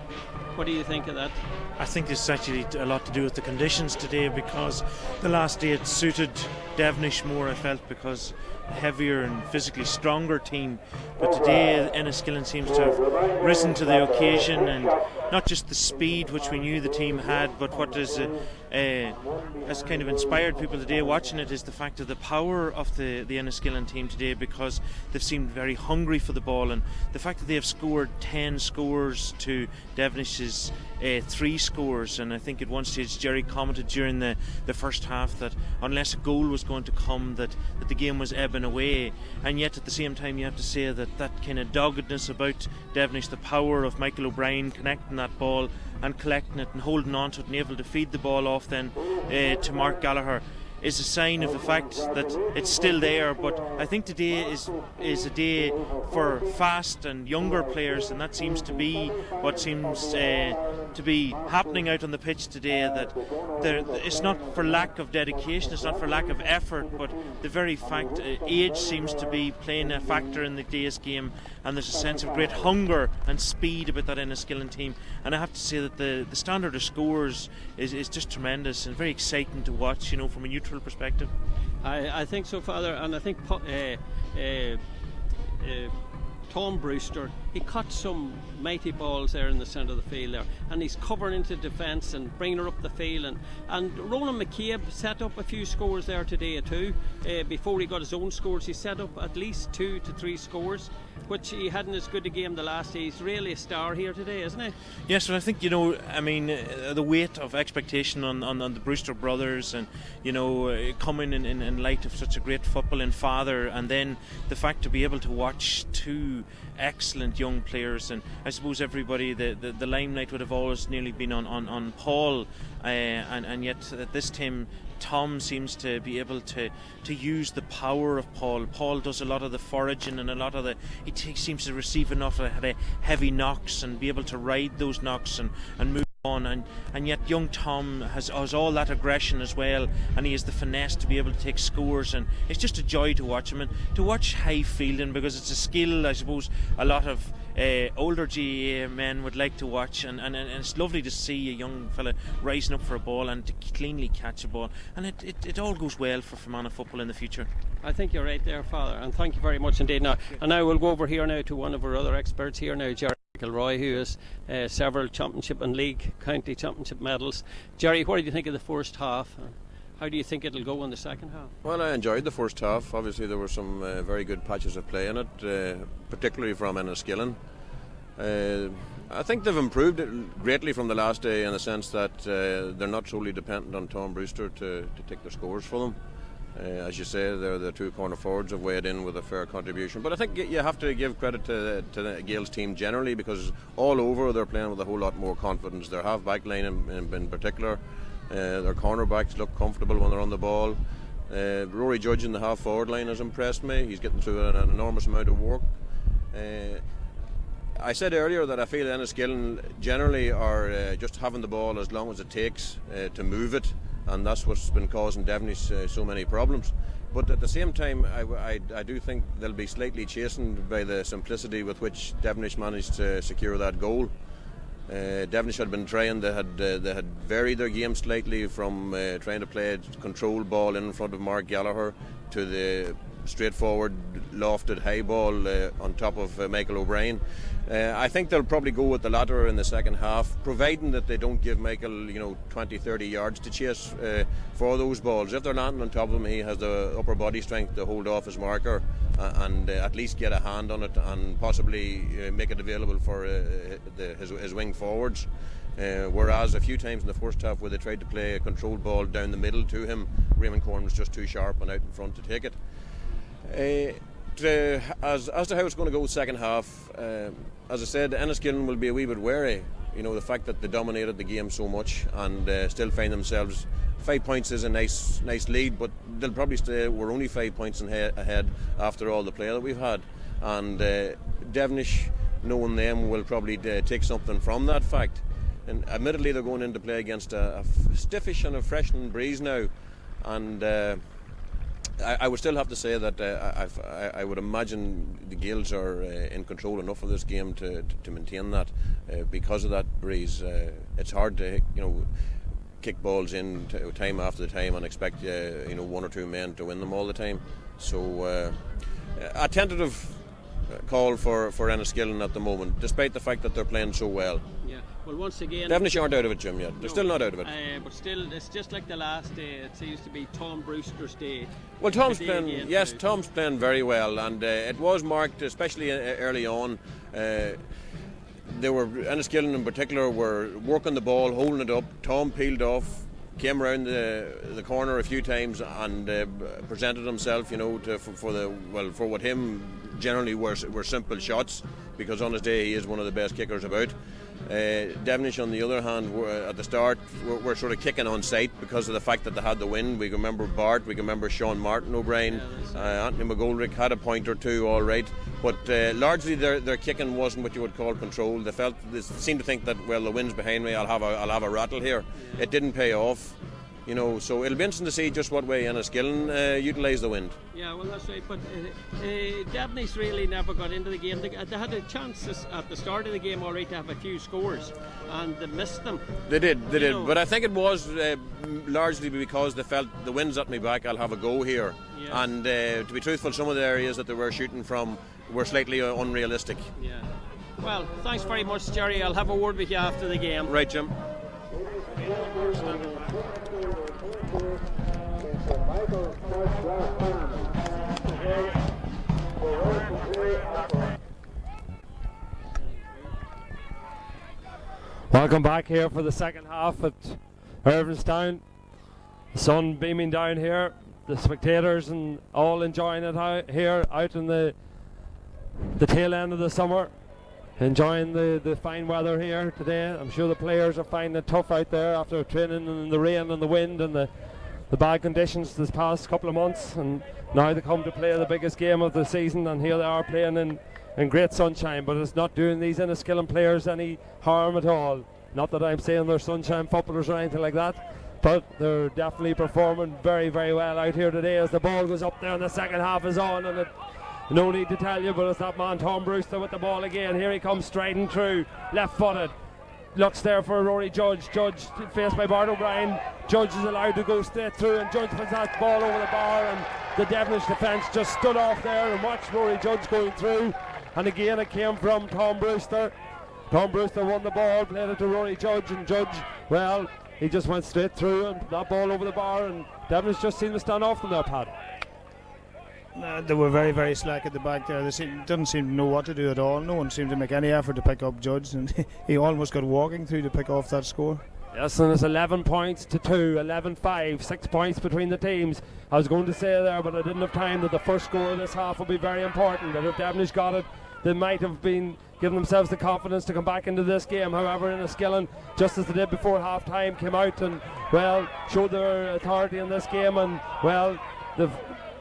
What do you think of that? I think this is actually a lot to do with the conditions today, because the last day it suited Devenish more, I felt, because a heavier and physically stronger team. But today Enniskillen seems to have risen to the occasion, and not just the speed which we knew the team had, but what has kind of inspired people today watching it is the fact of the power of the Enniskillen team today, because they've seemed very hungry for the ball, and the fact that they have scored 10 scores to Devenish's 3 scores. And I think at one stage Jerry commented during the first half that unless a goal was going to come, that the game was ebbing away. And yet at the same time you have to say that kind of doggedness about Devenish, the power of Michael O'Brien connecting that ball and collecting it and holding on to it and able to feed the ball off then to Mark Gallagher, is a sign of the fact that it's still there. But I think today is a day for fast and younger players, and that seems to be what seems to be happening out on the pitch today. That it's not for lack of dedication, it's not for lack of effort, but the very fact age seems to be playing a factor in the day's game, and there's a sense of great hunger and speed about that Enniskillen team. And I have to say that the standard of scores is just tremendous and very exciting to watch, from a neutral perspective. I think so, Father, and I think Tom Brewster, he caught some mighty balls there in the centre of the field there, and he's covering into defence and bringing her up the field, and Ronan McCabe set up a few scores there today too. Before he got his own scores, he set up at least 2 to 3 scores, which he hadn't as good a game the last day. He's really a star here today, isn't he? Yes, and I think the weight of expectation on the Brewster brothers, and coming in light of such a great footballing father, and then the fact to be able to watch 2 excellent young players. And I suppose everybody, the limelight would have always nearly been on Paul, and yet at this time Tom seems to be able to use the power of Paul. Paul does a lot of the foraging and a lot of he seems to receive enough of the heavy knocks and be able to ride those knocks and move on, and yet young Tom has all that aggression as well, and he has the finesse to be able to take scores, and it's just a joy to watch him and to watch high fielding, because it's a skill I suppose a lot of older GAA men would like to watch, and it's lovely to see a young fella rising up for a ball and to cleanly catch a ball, and it all goes well for Fermanagh football in the future. I think you're right there, Father, and thank you very much indeed. Now we'll go over here now to one of our other experts here now, Jerry McElroy, who has several championship and league county championship medals. Jerry, what did you think of the first half? How do you think it'll go in the second half? Well, I enjoyed the first half. Obviously there were some very good patches of play in it, particularly from Enniskillen. I think they've improved it greatly from the last day, in the sense that they're not solely dependent on Tom Brewster to take their scores for them. As you say, the 2 corner forwards have weighed in with a fair contribution. But I think you have to give credit to the Gaels team generally, because all over they're playing with a whole lot more confidence. Their half-back line in particular, their cornerbacks look comfortable when they're on the ball. Rory Judge in the half-forward line has impressed me. He's getting through an enormous amount of work. I said earlier that I feel Enniskillen generally are just having the ball as long as it takes to move it, and that's what's been causing Devenish so many problems. But at the same time, I do think they'll be slightly chastened by the simplicity with which Devenish managed to secure that goal. Devenish had been trying, they had varied their game slightly from trying to play a controlled ball in front of Mark Gallagher to the straightforward lofted high ball on top of Michael O'Brien. I think they'll probably go with the latter in the second half, providing that they don't give Michael 20-30 yards to chase for those balls. If they're landing on top of him, he has the upper body strength to hold off his marker and at least get a hand on it and possibly make it available for his wing forwards. Whereas a few times in the first half where they tried to play a controlled ball down the middle to him, Raymond Corn was just too sharp and out in front to take it. As to how it's going to go second half, as I said, Enniskillen will be a wee bit wary. The fact that they dominated the game so much and still find themselves 5 points is a nice lead, but they'll probably stay. We're only 5 points ahead after all the play that we've had, and Devenish, knowing them, will probably take something from that fact. And admittedly, they're going into play against a stiffish and a freshening breeze now, and I would still have to say that I would imagine the Gaels are in control enough of this game to maintain that because of that breeze. It's hard to kick balls in time after time and expect one or two men to win them all the time. So a tentative call for Enniskillen at the moment, despite the fact that they're playing so well. Yeah. Well, once again, Devenish aren't out of it, Jim, yet. They're still not out of it. But still, it's just like the last day. It seems to be Tom Brewster's day. Well, Tom's playing. Yes, Tom's playing very well, and it was marked, especially early on. Enniskillen in particular were working the ball, holding it up. Tom peeled off, came around the corner a few times, and presented himself, for what him generally were simple shots, because on his day he is one of the best kickers about. Devenish, on the other hand, at the start were sort of kicking on sight because of the fact that they had the wind. We remember Bart, we remember Sean Martin O'Brien, Anthony McGoldrick had a point or two, all right, but largely their kicking wasn't what you would call controlled. They seemed to think that, well, the wind's behind me, I'll have a rattle here. It didn't pay off. So it'll be interesting to see just what way Enniskillen utilise the wind. Yeah, well, that's right. But Devenish really never got into the game. They had a chance at the start of the game already to have a few scores, and they missed them. They did. But I think it was largely because they felt the wind's at me back, I'll have a go here. Yes. And to be truthful, some of the areas that they were shooting from were slightly unrealistic. Yeah. Well, thanks very much, Jerry. I'll have a word with you after the game. Right, Jim. Welcome back here for the second half at Irvinstown. The sun beaming down here, the spectators and all enjoying it here out in the tail end of the summer, enjoying the fine weather here today. I'm sure the players are finding it tough out there after training in the rain and the wind and the bad conditions this past couple of months, and now they come to play the biggest game of the season, and here they are playing in great sunshine. But it's not doing these Enniskillen players any harm at all. Not that I'm saying they're sunshine footballers or anything like that, but they're definitely performing very, very well out here today as the ball goes up there and the second half is on, and no need to tell you, but it's that man Tom Brewster with the ball again. Here he comes striding through, left-footed. Looks there for Rory Judge. Judge faced by Bart O'Brien. Judge is allowed to go straight through, and Judge puts that ball over the bar, and the Devenish defence just stood off there and watched Rory Judge going through. And again it came from Tom Brewster. Tom Brewster won the ball, played it to Rory Judge, and Judge, well, he just went straight through and put that ball over the bar, and Devenish just seemed to stand off them there, Pat. They were very, very slack at the back there. They didn't seem to know what to do at all. No one seemed to make any effort to pick up Judge, and he almost got walking through to pick off that score. Yes, and it's 11 points to 2, 11-5, 6 points between the teams. I was going to say there, but I didn't have time, that the first score of this half will be very important. That if Devenish got it, they might have been giving themselves the confidence to come back into this game. However, Enniskillen, just as they did before half time, came out and, well, showed their authority in this game, and, well, they've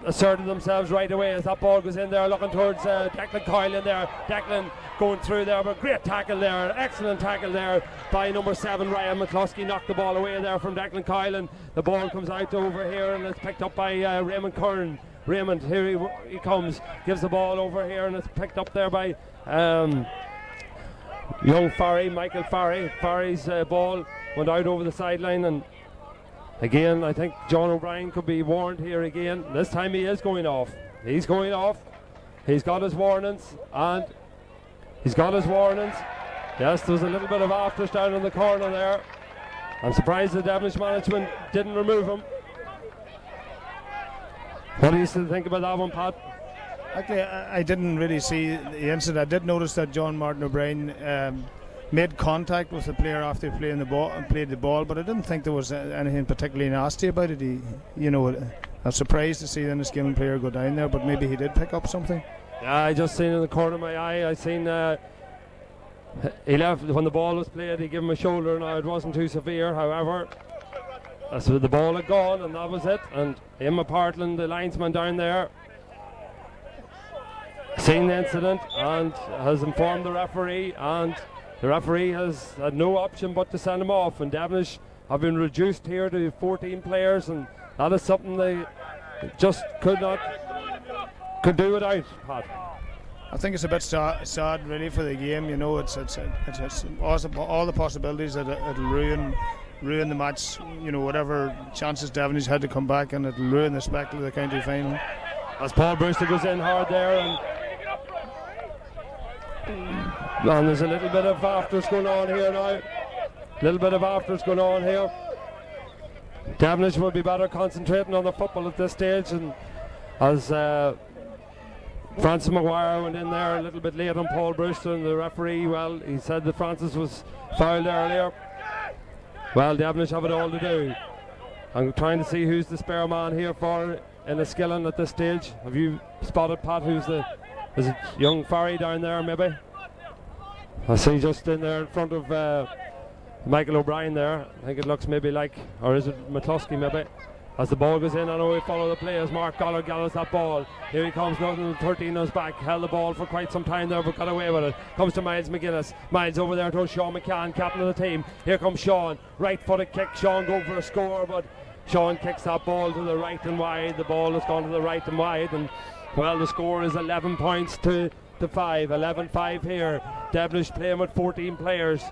asserted themselves right away as that ball goes in there, looking towards Declan Coyle in there. Declan going through there, but great tackle there, excellent tackle there by number 7 Ryan McCluskey. Knocked the ball away there from Declan Coyle, and the ball comes out over here and it's picked up by Raymond Curran. Raymond, here he comes, gives the ball over here, and it's picked up there by young Farry, Michael Farry. Farry's ball went out over the sideline, and again I think John O'Brien could be warned here again. This time he is going off. He's going off. He's got his warnings, and he's got his warnings. Yes, there was a little bit of afters down in the corner there. I'm surprised the Devenish management didn't remove him. What do you still think about that one, Pat? Actually, I didn't really see the incident. I did notice that John Martin O'Brien made contact with the player after played the ball, but I didn't think there was anything particularly nasty about it. I was surprised to see the Enniskillen player go down there, but maybe he did pick up something. Yeah, I just seen in the corner of my eye, I seen he left when the ball was played. He gave him a shoulder. Now it wasn't too severe, however. So the ball had gone, and that was it. And Emma Partland, the linesman down there, seen the incident and has informed the referee, and the referee has had no option but to send him off. And Devenish have been reduced here to 14 players, and that is something they just could do without, Pat. I think it's a bit sad really for the game. It's also all the possibilities that it'll ruin the match. Whatever chances Devenish had to come back, and it'll ruin the spectacle of the county final. As Paul Brewster goes in hard there, and there's a little bit of afters going on here now. Devenish will be better concentrating on the football at this stage, and as Francis Maguire went in there a little bit late on Paul Brewster, and the referee, well, he said that Francis was fouled earlier. Well, Devenish have it all to do. I'm trying to see who's the spare man here for Enniskillen at this stage. Have you spotted, Pat, is it young Farry down there maybe? I see just in there in front of Michael O'Brien there. I think it looks maybe like, or is it McCluskey maybe? As the ball goes in, I know we follow the play as Mark Goller gathers that ball. Here he comes, nothing 13 on his back. Held the ball for quite some time there, but got away with it. Comes to Miles McGuinness. Miles over there to Sean McCann, captain of the team. Here comes Sean. Right footed kick. Sean going for a score, but Sean kicks that ball to the right and wide. The ball has gone to the right and wide, and well, the score is 11 points to 5. 11-5 here. Devenish playing with 14 players.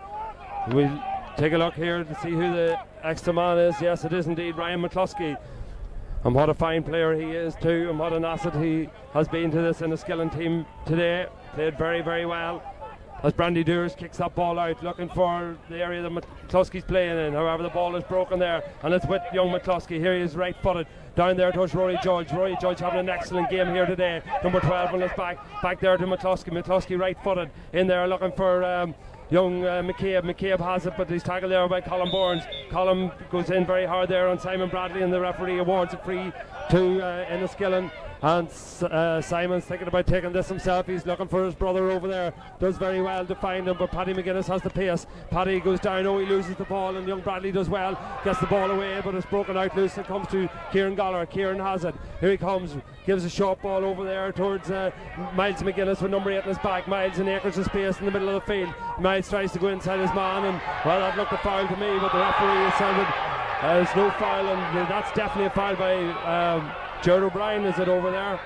We'll take a look here to see who the extra man is. Yes, it is indeed Ryan McCluskey. And what a fine player he is too, and what an asset he has been to this Enniskillen team today. Played very, very well. As Brandy Doers kicks that ball out, looking for the area that McCluskey's playing in. However, the ball is broken there, and it's with young McCluskey. Here he is, right-footed. Down there towards Rory Judge. Rory Judge having an excellent game here today. Number 12 on his back there to McCluskey. McCluskey right-footed in there, looking for young McCabe. McCabe has it, but he's tackled there by Colin Burns. Colin goes in very hard there on Simon Bradley, and the referee awards it free to Enniskillen. And Simon's thinking about taking this himself. He's looking for his brother over there. Does very well to find him, but Paddy McGuinness has the pace. Paddy goes down, he loses the ball, and young Bradley does well. Gets the ball away, but it's broken out loose. It comes to Kieran Goller. Kieran has it. Here he comes. Gives a short ball over there towards Miles McGuinness with number 8 in his back. Miles in acres of space in the middle of the field. Miles tries to go inside his man, and well, that looked a foul to me, but the referee has said there's no foul, and that's definitely a foul by Jared O'Brien. Is it over there?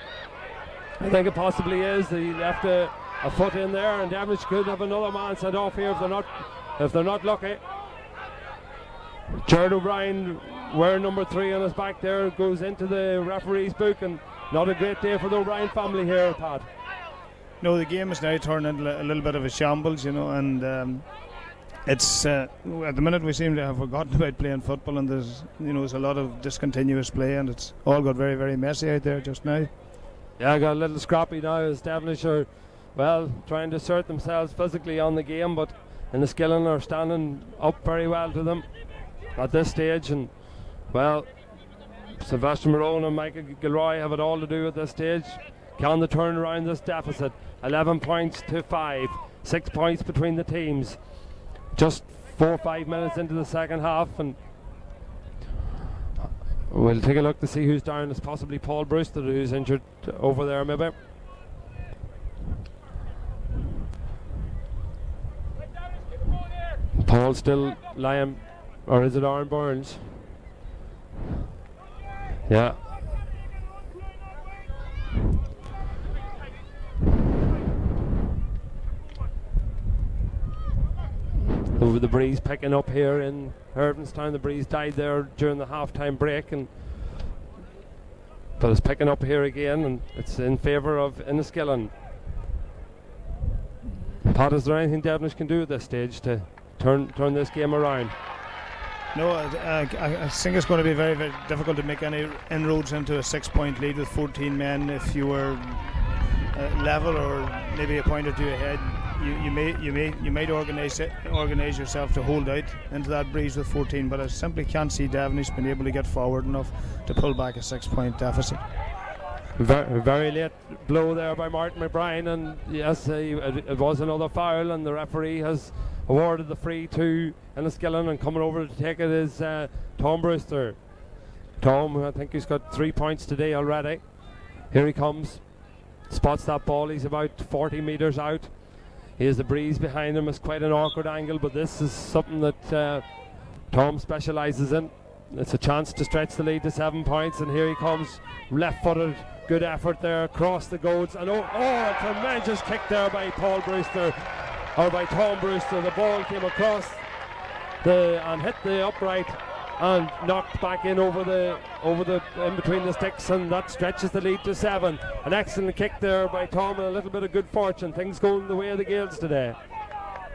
I think it possibly is. He left a foot in there, and Devenish could have another man sent off here if they're not lucky. Jared O'Brien, wearing number 3 on his back there, goes into the referee's book, and not a great day for the O'Brien family here, Pat. No, the game is now turned into a little bit of a shambles, and it's at the minute we seem to have forgotten about playing football, and there's a lot of discontinuous play, and it's all got very, very messy out there just now. Yeah, I got a little scrappy now as Devenish are, well, trying to assert themselves physically on the game, but Enniskillen are standing up very well to them at this stage, and well, Sylvester Morone and Michael Gilroy have it all to do at this stage. Can they turn around this deficit? 11 points to 5, 6 points between the teams. Just 4 or 5 minutes into the second half, and We'll take a look to see who's down. It's possibly Paul Brewster who's injured over there maybe. Paul still lying, or is it Aaron Burns? Yeah. Over the breeze picking up here in Hervenstown. The breeze died there during the half-time break, but it's picking up here again, and it's in favour of Enniskillen. Pat, is there anything Devenish can do at this stage to turn this game around? No, I think it's going to be very, very difficult to make any inroads into a 6-point lead with 14 men. If you were level or maybe a point or two ahead, you might organise yourself to hold out into that breeze with 14. But I simply can't see Devenish being able to get forward enough to pull back a 6-point deficit. Very late blow there by Martin McBrien, and yes, it was another foul, and the referee has awarded the free to Enniskillen, and coming over to take it is Tom Brewster. Tom, I think he's got 3 points today already. Here he comes, spots that ball. He's about 40 metres out. He has the breeze behind him. It's quite an awkward angle, but this is something that Tom specialises in. It's a chance to stretch the lead to 7 points, and here he comes, left-footed. Good effort there across the goals, and a tremendous kick there by Paul Brewster, or by Tom Brewster. The ball came across and hit the upright and knocked back in over the in between the sticks, and that stretches the lead to 7. An excellent kick there by Tom, and a little bit of good fortune. Things going the way of the Gaels today.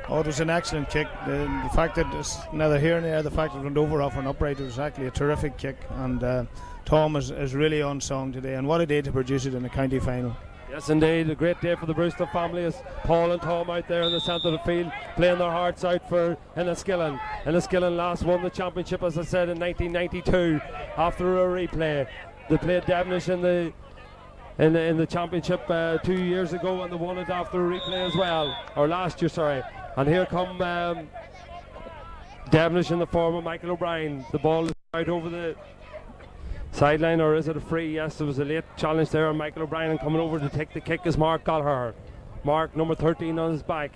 Oh, it was an excellent kick. The fact that it's neither here nor there, the fact that it went over off an upright, it was actually a terrific kick, and Tom is really on song today, and what a day to produce it in the county final. Yes, indeed, a great day for the Brewster family as Paul and Tom out there in the centre of the field playing their hearts out for Enniskillen. Enniskillen last won the championship, as I said, in 1992 after a replay. They played Devenish in the championship 2 years ago, and they won it after a replay as well, or last year, sorry. And here come Devenish in the form of Michael O'Brien. The ball is out over the sideline, or is it a free? Yes, there was a late challenge there on Michael O'Brien, and coming over to take the kick is Mark Gallagher. Mark, number 13 on his back.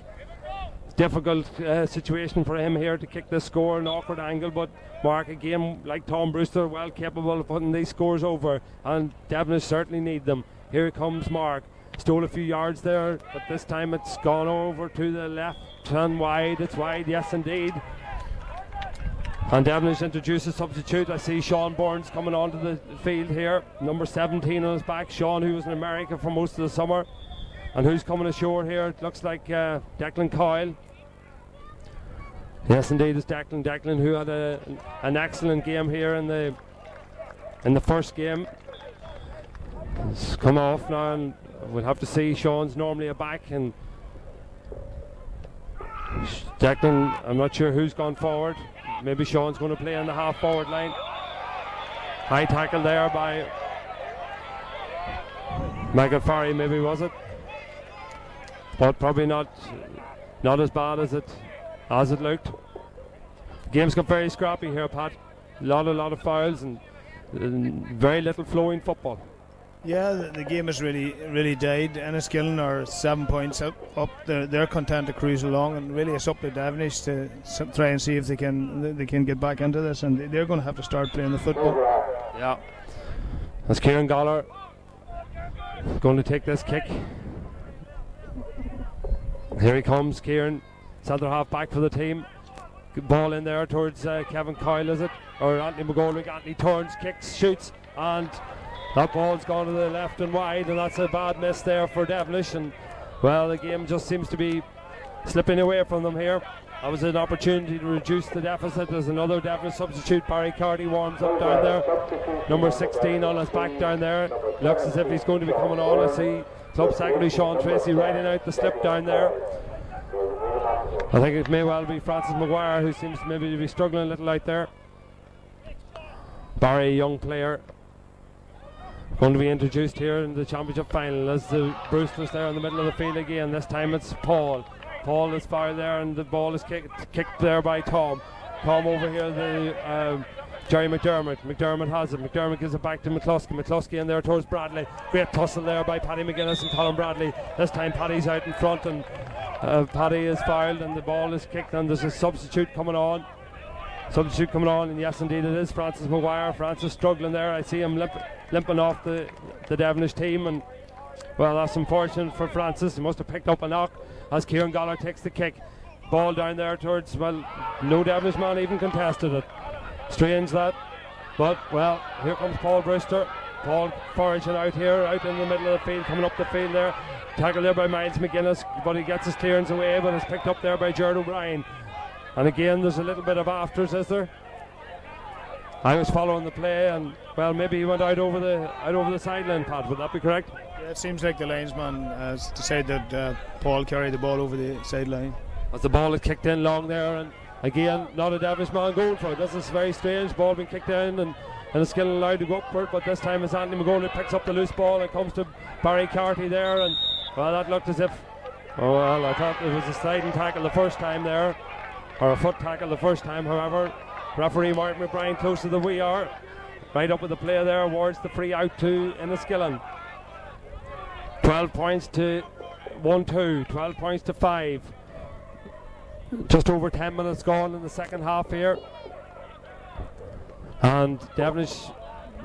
Difficult situation for him here to kick this score, an awkward angle, but Mark, again, like Tom Brewster, well capable of putting these scores over, and Devenish certainly need them. Here comes Mark. Stole a few yards there, but this time it's gone over to the left and wide. It's wide, yes indeed. And Devenish introduces substitute. I see Sean Burns coming onto the field here, number 17 on his back. Sean, who was in America for most of the summer, and who's coming ashore here? It looks like Declan Coyle. Yes indeed, it's Declan who had an excellent game here in the first game. It's come off now, and we'll have to see. Sean's normally a back, and Declan, I'm not sure who's gone forward. Maybe Sean's going to play on the half-forward line. High tackle there by Michael Farry, maybe, was it? But probably not as bad as it looked. The game's got very scrappy here, Pat. A lot of fouls and very little flowing football. Yeah, the game has really died. Enniskillen are 7 points up. They're content to cruise along, and really it's up to Devenish to try and see if they can get back into this, and they're going to have to start playing the football. Yeah, that's Kieran Goller going to take this kick. Here he comes, Kieran, centre half back for the team. Good ball in there towards Kevin Coyle, is it? Or Anthony McGoldrick. Anthony turns, kicks, shoots, and that ball's gone to the left and wide, and that's a bad miss there for Devenish. And well, the game just seems to be slipping away from them here. That was an opportunity to reduce the deficit. There's another Devenish substitute. Barry Carty warms up down there, number 16 on his back down there. Looks as if he's going to be coming on. I see club secretary Sean Tracy riding out the slip down there. I think it may well be Francis Maguire, who seems maybe to be struggling a little out there. Barry, young player, going to be introduced here in the championship final as the Brewster's there in the middle of the field again. This time it's Paul. Paul is fouled there, and the ball is kicked there by Tom. Tom over here, the Jerry McDermott has it. McDermott gives it back to McCluskey. McCluskey in there towards Bradley. Great tussle there by Paddy McGuinness and Colin Bradley. This time Paddy's out in front, and Paddy is fouled and the ball is kicked, and there's a substitute coming on, and yes indeed it is Francis Maguire. Francis struggling there. I see him limping off the Devenish team, and well, that's unfortunate for Francis. He must have picked up a knock as Kieran Goller takes the kick. Ball down there towards, well, no Devenish man even contested it. Strange that, but well, here comes Paul Brewster. Paul foraging out here, out in the middle of the field, coming up the field there. Tackled there by Miles McGuinness, but he gets his clearance away, but it's picked up there by Gerard O'Brien. And again, there's a little bit of afters, is there? I was following the play, and well, maybe he went out over the sideline, Pat. Would that be correct? Yeah, it seems like the linesman has decided that Paul carried the ball over the sideline. As the ball is kicked in long there, and again, not a Devenish man going for it. This is very strange. Ball being kicked in, and Enniskillen allowed to go up for it, but this time it's Anthony McGoldrick picks up the loose ball and comes to Barry Carty there, and well, that looked as if, oh well, I thought it was a sliding tackle the first time there, or a foot tackle the first time. However, referee Martin McBride, closer than we are, right up with the play there, awards the free out to Enniskillen. 12 points to 1-2, 12 points to 5. Just over 10 minutes gone in the second half here, and Devenish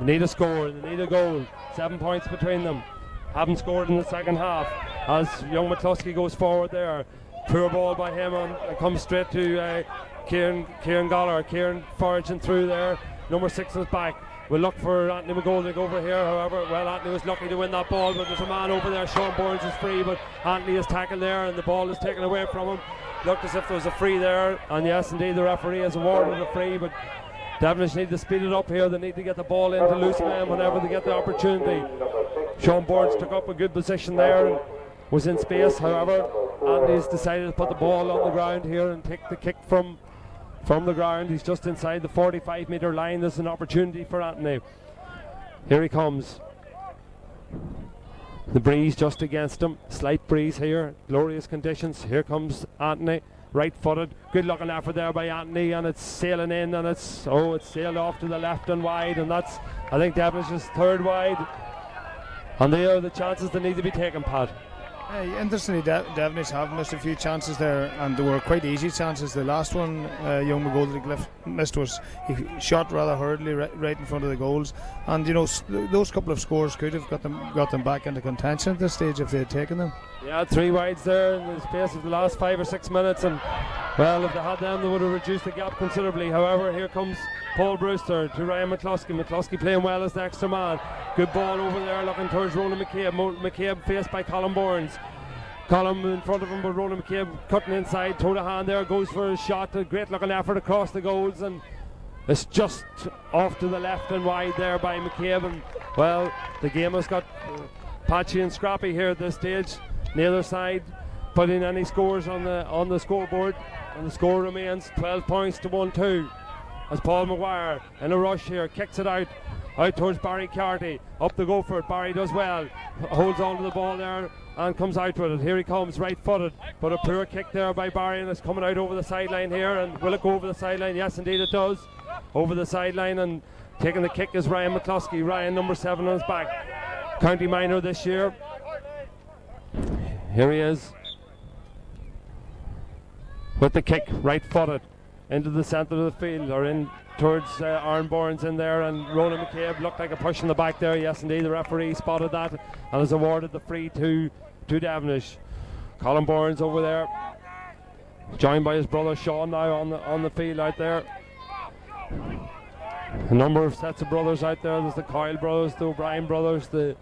need a score, they need a goal. 7 points between them. Haven't scored in the second half as young McCluskey goes forward there. Poor ball by him, and comes straight to Kieran Goller. Kieran foraging through there. Number 6 is back. We'll look for Anthony McGoldrick over here. However, well, Anthony was lucky to win that ball, but there's a man over there. Sean Burns is free, but Anthony is tackled there, and the ball is taken away from him. Looked as if there was a free there, and yes indeed the referee has awarded a free, but Devenish need to speed it up here. They need to get the ball into loose men whenever they get the opportunity. Sean Burns took up a good position there and was in space. However, Anthony's decided to put the ball on the ground here and take the kick from the ground. He's just inside the 45-metre line. There's an opportunity for Anthony. Here he comes. The breeze just against him. Slight breeze here. Glorious conditions. Here comes Anthony. Right-footed. Good looking effort there by Anthony, and it's sailing in, and it's sailed off to the left and wide, and that's, I think, Devenish's third wide. And they are the chances that need to be taken, Pat. Interestingly, Devenish have missed a few chances there, and they were quite easy chances. The last one young McGoldrick missed was he shot rather hurriedly right in front of the goals, and you know those couple of scores could have got them back into contention at this stage if they had taken them. Yeah, 3 wides there in the space of the last 5 or 6 minutes, and well, if they had them, they would have reduced the gap considerably. However, here comes Paul Brewster to Ryan McCluskey. McCluskey playing well as the extra man. Good ball over there looking towards Ronan McCabe. McCabe faced by Colin Burns. Colin in front of him, but Ronan McCabe cutting inside, toe to hand there, goes for a shot. A great looking effort across the goals, and it's just off to the left and wide there by McCabe. And well, the game has got patchy and scrappy here at this stage. Neither side putting any scores on the scoreboard, and the score remains 12 points to 1-2 as Paul Maguire in a rush here kicks it out towards Barry Carty. Up to go for it. Barry does well, holds on to the ball there and comes out with it. Here he comes, right-footed, but a poor kick there by Barry, and it's coming out over the sideline here. And will it go over the sideline? Yes indeed it does, over the sideline, and taking the kick is Ryan McCluskey. Ryan, number 7 on his back, county minor this year. Here he is with the kick, right-footed into the centre of the field, or in towards Aaron Burns in there, and Ronan McCabe looked like a push in the back there. Yes indeed, the referee spotted that and has awarded the free to Devenish. Colin Burns over there, joined by his brother Sean now on the field out there. A number of sets of brothers out there. There's the Coyle brothers, the O'Brien brothers, the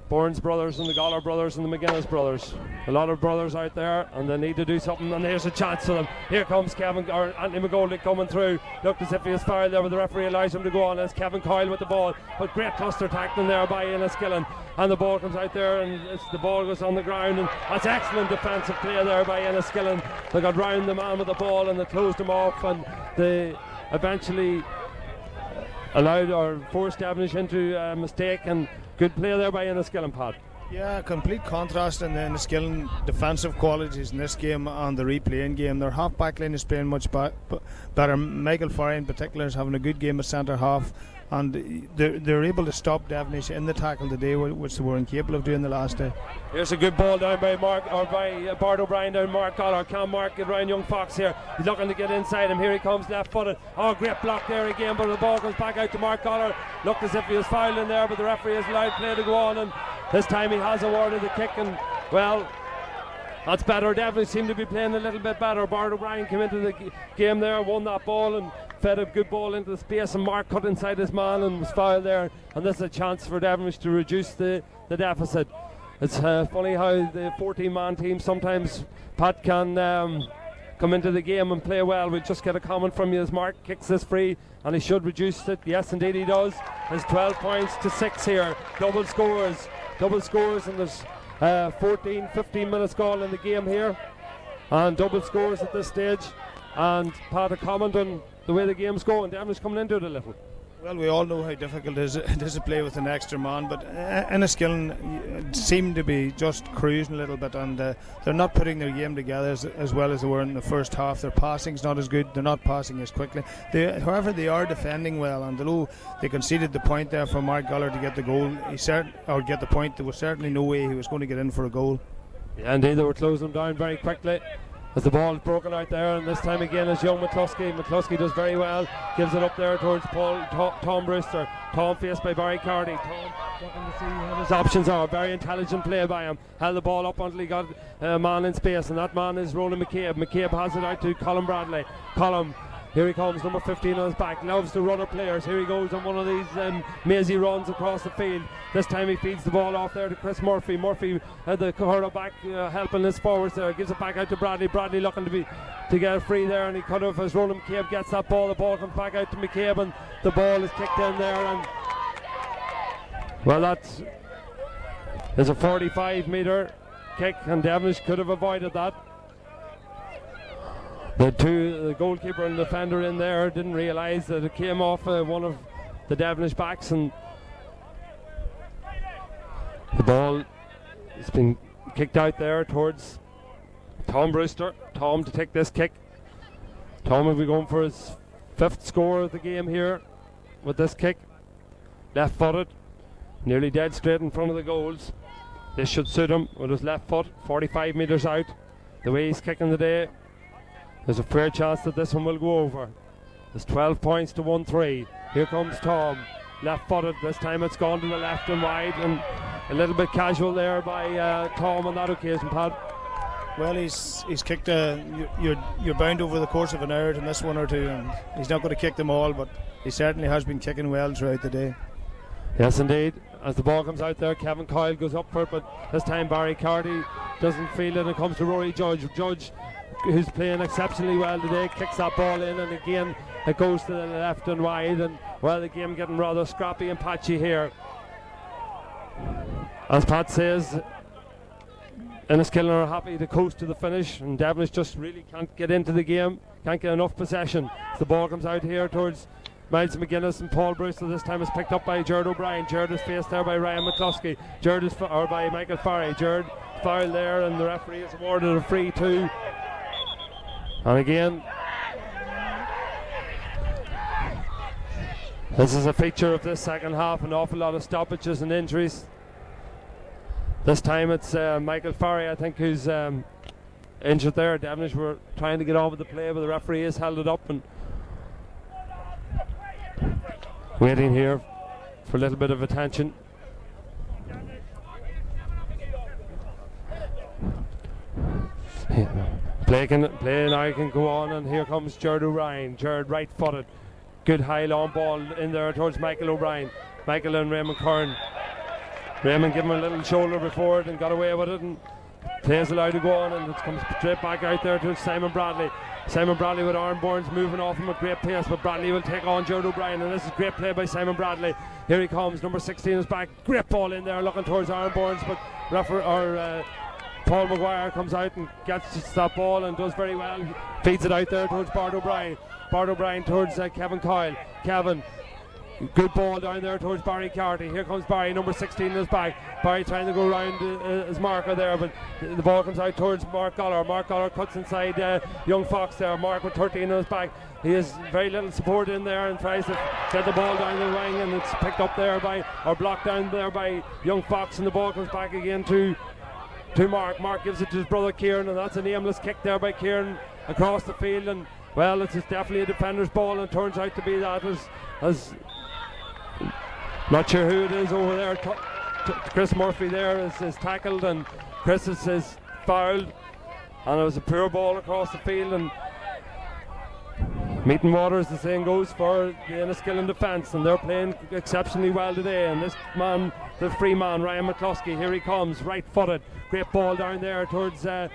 Burns brothers, and the Goller brothers, and the McGuinness brothers. A lot of brothers out there, and they need to do something, and there's a chance for them. Here comes Anthony McGoldrick coming through. Looked as if he was fouled there, but the referee allows him to go on. As Kevin Coyle with the ball, but great cluster tackling there by Enniskillen, and the ball comes out there, and the ball goes on the ground, and that's excellent defensive play there by Enniskillen. They got round the man with the ball, and they closed him off, and they eventually allowed or forced Devenish into a mistake, and good play there by Enniskillen, Pat. Yeah, complete contrast in the Enniskillen defensive qualities in this game and the replaying game. Their half back line is playing much better. Michael Farry in particular is having a good game at centre half, and they're able to stop Devenish in the tackle today, which they were incapable of doing the last day. Here's a good ball down by Bart O'Brien down Mark Collar. Can Mark get around young Fox here? He's looking to get inside him. Here he comes, left footed. Oh, great block there again, but the ball comes back out to Mark Collar. Looked as if he was fouled in there, but the referee has allowed play to go on, and this time he has awarded the kick, and well, that's better. Devenish seem to be playing a little bit better. Bart O'Brien came into the game there, won that ball and fed a good ball into the space, and Mark cut inside his man and was fouled there, and this is a chance for Devenish to reduce the deficit. It's funny how the 14-man team sometimes, Pat, can come into the game and play well. We'll just get a comment from you as Mark kicks this free, and he should reduce it. Yes, indeed he does. There's 12 points to 6 here. Double scores, and there's 15 minutes gone in the game here, and double scores at this stage. And Pat, a comment on the way the game's going. Devenish coming into it a little. Well, we all know how difficult it is to play with an extra man, but Enniskillen seem to be just cruising a little bit, and they're not putting their game together as well as they were in the first half. Their passing's not as good, they're not passing as quickly. However, they are defending well, and although they conceded the point there for Mark Guller to get the goal, get the point, there was certainly no way he was going to get in for a goal. Yeah, indeed, they were closing them down very quickly as the ball is broken out there, and this time again is young McCluskey. McCluskey does very well, gives it up there towards Tom Brewster. Tom faced by Barry Carty. Tom looking to see what his options are. Very intelligent play by him. Held the ball up until he got a man in space, and that man is Roland McCabe. McCabe has it out to Colin Bradley. Colin, here he comes, number 15 on his back, loves to run at players. Here he goes on one of these mazy runs across the field. This time he feeds the ball off there to Chris Murphy. Murphy had the corner back, helping his forwards there. Gives it back out to Bradley. Bradley looking to get it free there, and he cut off as Roland McCabe gets that ball. The ball comes back out to McCabe, and the ball is kicked in there. And well, that is a 45-metre kick, and Devenish could have avoided that. The goalkeeper and the defender in there didn't realise that it came off one of the Devenish backs, and the ball has been kicked out there towards Tom Brewster. Tom to take this kick. Tom will be going for his 5th score of the game here with this kick. Left footed, nearly dead straight in front of the goals. This should suit him with his left foot, 45 metres out. The way he's kicking today, there's a fair chance that this one will go over. There's 12 points to 1-3. Here comes Tom, left footed. This time it's gone to the left and wide, and a little bit casual there by Tom on that occasion, Pat. Well, he's kicked you're bound over the course of an hour to miss one or two, and he's not going to kick them all, but he certainly has been kicking well throughout the day. Yes, indeed. As the ball comes out there, Kevin Coyle goes up for it, but this time Barry Carty doesn't feel it. It comes to Rory Judge. Judge, who's playing exceptionally well today, kicks that ball in, and again it goes to the left and wide, and well, the game getting rather scrappy and patchy here. As Pat says, Enniskillen are happy to coast to the finish, and Devenish just really can't get into the game, can't get enough possession. As the ball comes out here towards Miles McGuinness, and Paul Brewster this time is picked up by Jared O'Brien. Jared is faced there by Ryan McCluskey. Jared is or by Michael Farry. Jared foul there, and the referee has awarded a free too. And again, this is a feature of this second half, an awful lot of stoppages and injuries. This time it's Michael Farry, I think, who's injured there. Devenish were trying to get on with the play, but the referee has held it up and waiting here for a little bit of attention. Play now can go on, and here comes Jared O'Brien. Jared right footed, good high long ball in there towards Michael O'Brien. Michael and Raymond Kern. Raymond gave him a little shoulder before it and got away with it, and play's allowed to go on, and it comes straight back out there to Simon Bradley. Simon Bradley with Arnborns moving off him at great pace, but Bradley will take on Jared O'Brien, and this is great play by Simon Bradley. Here he comes, number 16 is back, great ball in there looking towards Arnborns, but Paul Maguire comes out and gets that ball and does very well, feeds it out there towards Bart O'Brien. Bart O'Brien towards Kevin Coyle. Kevin Good ball down there towards Barry Carty. Here comes Barry, number 16 in his back. Barry trying to go round his marker there, but the ball comes out towards Mark Goller. Mark Goller cuts inside young Fox there. Mark with 13 in his back. He has very little support in there and tries to get the ball down the wing, and it's picked up there or blocked down there by young Fox, and the ball comes back again to Mark. Mark gives it to his brother Kieran, and that's an aimless kick there by Kieran across the field, and well, it's definitely a defender's ball, and turns out to be that as not sure who it is over there. Chris Murphy there is tackled, and Chris is fouled, and it was a poor ball across the field, and Meaton Water, as the saying goes, for the Enniskillen defence, and they're playing exceptionally well today. And this man, the free man, Ryan McCluskey, here he comes, right-footed, great ball down there towards Ronan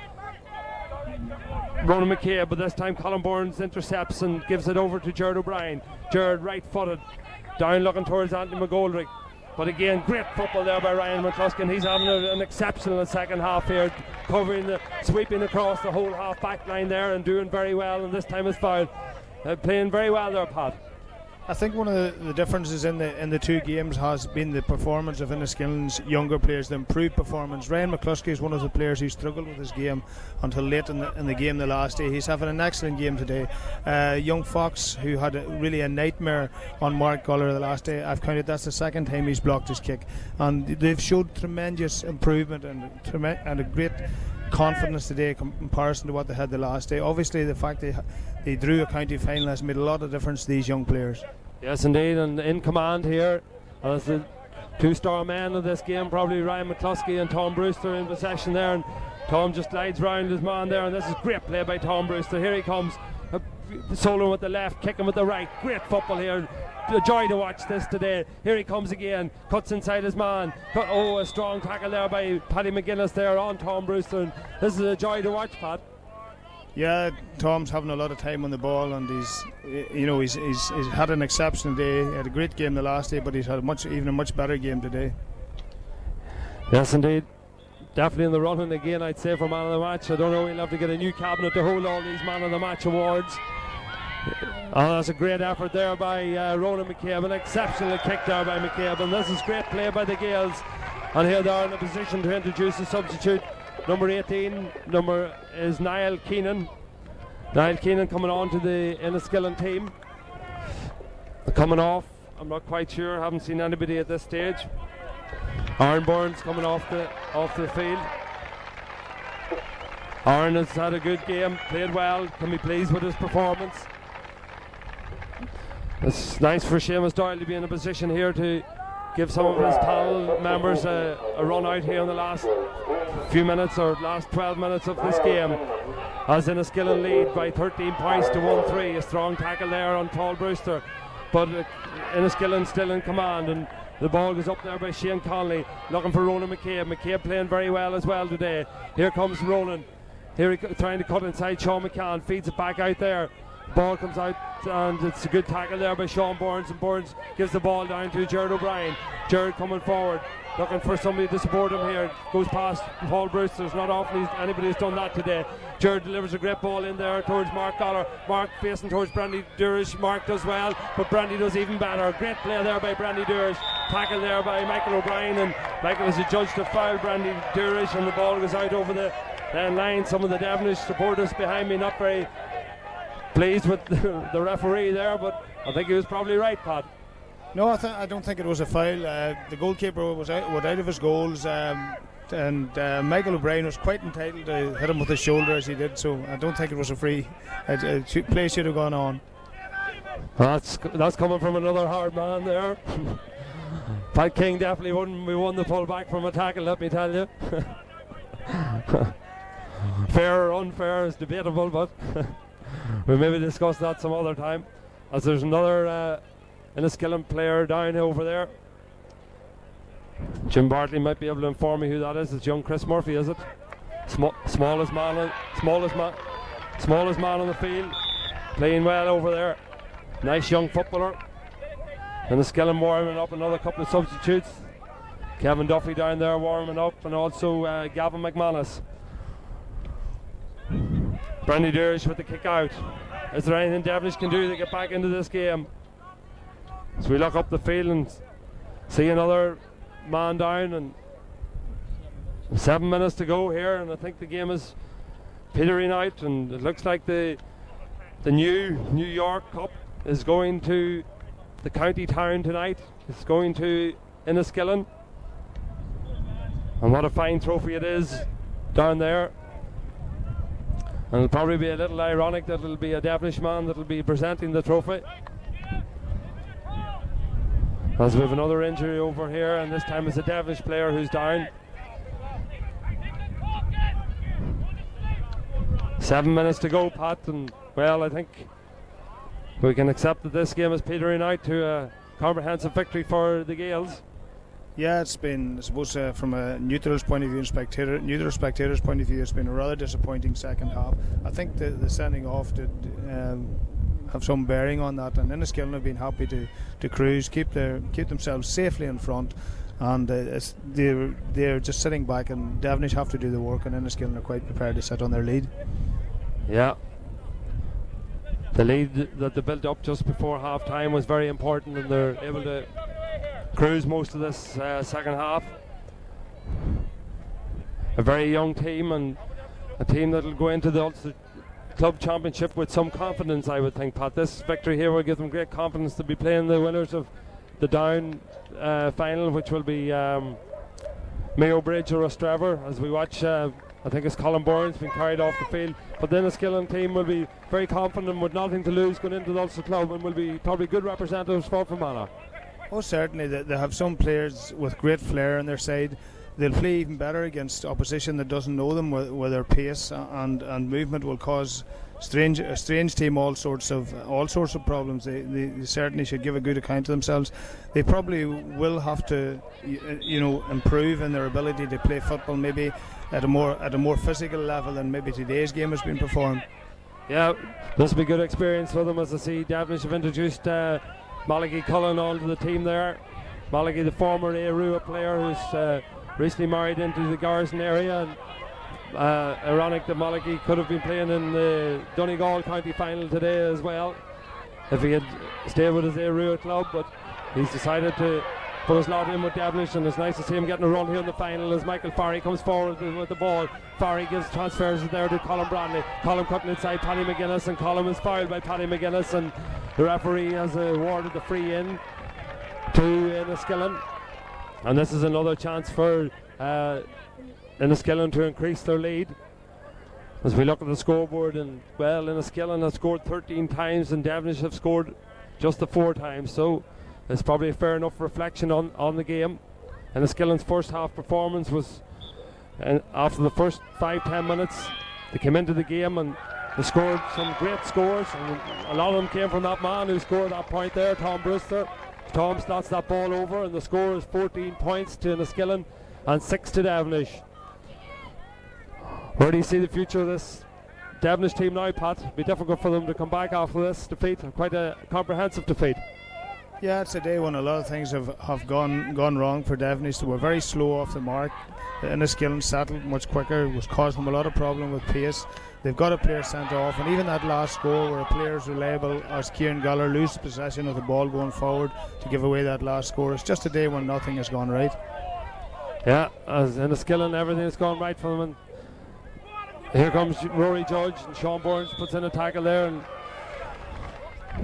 McCabe, but this time Colin Burns intercepts and gives it over to Gerard O'Brien. Gerard right-footed, down looking towards Anthony McGoldrick, but again great football there by Ryan McCluskey, and he's having an exceptional second half here, covering sweeping across the whole half back line there and doing very well, and this time is fouled. Playing very well there, Pat. I think one of the differences in the two games has been the performance of Enniskillen's younger players, the improved performance. Ryan McCluskey is one of the players who struggled with his game until late in the game the last day. He's having an excellent game today. Young Fox, who had really a nightmare on Mark Goller the last day, I've counted that's the second time he's blocked his kick, and they've showed tremendous improvement and a great confidence today in comparison to what they had the last day. Obviously the fact they drew a county final has made a lot of difference to these young players. Yes indeed, and in command here as the two-star men of this game, probably Ryan McCluskey and Tom Brewster in possession there, and Tom just glides round his man there, and this is great play by Tom Brewster. Here he comes, solo with the left, kicking with the right, great football here. A joy to watch this today. Here he comes again, cuts inside his man. A strong tackle there by Paddy McGuinness there on Tom Brewster, and this is a joy to watch, Pat. Yeah, Tom's having a lot of time on the ball, and he's had an exceptional day. He had a great game the last day, but he's had even a much better game today. Yes indeed, definitely in the running again, I'd say, for man of the match. I don't know, we'll have to get a new cabinet to hold all these man of the match awards. Oh, that's a great effort there by Ronan McCabe, an exceptional kick there by McCabe, and this is great play by the Gaels, and here they are in a position to introduce a substitute. Number 18 is Niall Keenan. Niall Keenan coming on to the Enniskillen team. Coming off, I'm not quite sure, haven't seen anybody at this stage. Aaron Burns coming off the field. Aaron has had a good game, played well, can be pleased with his performance. It's nice for Seamus Doyle to be in a position here to give some of his panel members a run out here in the last few minutes, or last 12 minutes of this game, as Enniskillen lead by 13 points to 1-3. A strong tackle there on Paul Brewster, but Enniskillen still in command, and the ball goes up there by Shane Conley, looking for Ronan McCabe. McCabe playing very well as well today. Here comes Ronan, here trying to cut inside Sean McCann, feeds it back out there. Ball comes out, and it's a good tackle there by Sean Burns, and Burns gives the ball down to Gerard O'Brien. Gerard coming forward, looking for somebody to support him here. Goes past Paul Brewster. It's not often anybody has done that today. Gerard delivers a great ball in there towards Mark Goller. Mark facing towards Brandy Durish. Mark does well, but Brandy does even better. Great play there by Brandy Durish. Tackle there by Michael O'Brien, and Michael is adjudged to foul Brandy Durish, and the ball goes out over the line. Some of the Devenish supporters behind me not very pleased with the referee there, but I think he was probably right, Pat. No, I don't think it was a foul. The goalkeeper was out of his goals, and Michael O'Brien was quite entitled to hit him with his shoulder as he did, so I don't think it was a free. Play should have gone on. That's coming from another hard man there. Pat King definitely wouldn't be one to pull back from a tackle, let me tell you. Fair or unfair is debatable, but we'll maybe discuss that some other time, as there's another Enniskillen player down over there. Jim Bartley might be able to inform me who that is. It's young Chris Murphy, is it? Smallest man on the field, playing well over there. Nice young footballer. Enniskillen warming up, another couple of substitutes. Kevin Duffy down there warming up, and also Gavin McManus. Brandy Durish with the kick out. Is there anything Devenish can do to get back into this game? So we look up the field and see another man down, and 7 minutes to go here, and I think the game is petering out, and it looks like the New York Cup is going to the county town tonight. It's going to Enniskillen, and what a fine trophy it is down there. And it'll probably be a little ironic that it'll be a Devenish man that'll be presenting the trophy, as we have another injury over here, and this time it's a Devenish player who's down. 7 minutes to go, Pat, and well, I think we can accept that this game is petering out to a comprehensive victory for the Gaels. Yeah, it's been, I suppose, from a neutral's point of view and neutral spectator's point of view, it's been a rather disappointing second half. I think the sending off did have some bearing on that, and Enniskillen have been happy to cruise, keep themselves safely in front, and they're just sitting back, and Devenish have to do the work, and Enniskillen are quite prepared to sit on their lead. Yeah. The lead that they built up just before half time was very important, and they're able to cruise most of this second half. A very young team, and a team that will go into the Ulster Club Championship with some confidence, I would think, Pat. This victory here will give them great confidence to be playing the winners of the Down final, which will be Mayo Bridge or Ostrava, as we watch. I think it's Colin Bourne's been carried off the field, but the Enniskillen team will be very confident with nothing to lose going into the Ulster Club, and will be probably good representatives for Fermanagh. Oh, certainly. They have some players with great flair on their side. They'll play even better against opposition that doesn't know them, where their pace and movement will cause a strange team all sorts of problems. They certainly should give a good account of themselves. They probably will have to improve in their ability to play football, maybe at a more physical level than maybe today's game has been performed. Yeah, this will be a good experience for them, as I see Devenish have introduced Malachy Cullen onto the team there. Malachy, the former Arua player who's recently married into the Garrison area, and ironic that Malachy could have been playing in the Donegal County final today as well if he had stayed with his Arua club, but he's decided to put his lot in with Devenish, and it's nice to see him getting a run here in the final as Michael Farry comes forward with the ball. Farry gives transfers there to Colin Bradley. Colin cutting inside Paddy McGuinness, and Colin is fouled by Paddy McGuinness, and the referee has awarded the free in to Enniskillen, and this is another chance for Enniskillen to increase their lead. As we look at the scoreboard, and well, Enniskillen has scored 13 times and Devenish have scored just the 4 times, so it's probably a fair enough reflection on the game. Enniskillen's first half performance was, after the first 5-10 minutes, they came into the game and they scored some great scores, and a lot of them came from that man who scored that point there, Tom Brewster. Tom slots that ball over, and the score is 14 points to Enniskillen and 6 to Devenish. Where do you see the future of this Devenish team now, Pat? It'll be difficult for them to come back after this defeat, quite a comprehensive defeat. Yeah, it's a day when a lot of things have gone wrong for Devenish. They were very slow off the mark. Enniskillen settled much quicker. It was causing them a lot of problem with pace. They've got a player sent off, and even that last goal where a player is reliable as Kieran Galler loses possession of the ball going forward to give away that last score. It's just a day when nothing has gone right. Yeah, as Enniskillen, everything has gone right for them, and here comes Rory Judge, and Sean Burns puts in a tackle there, and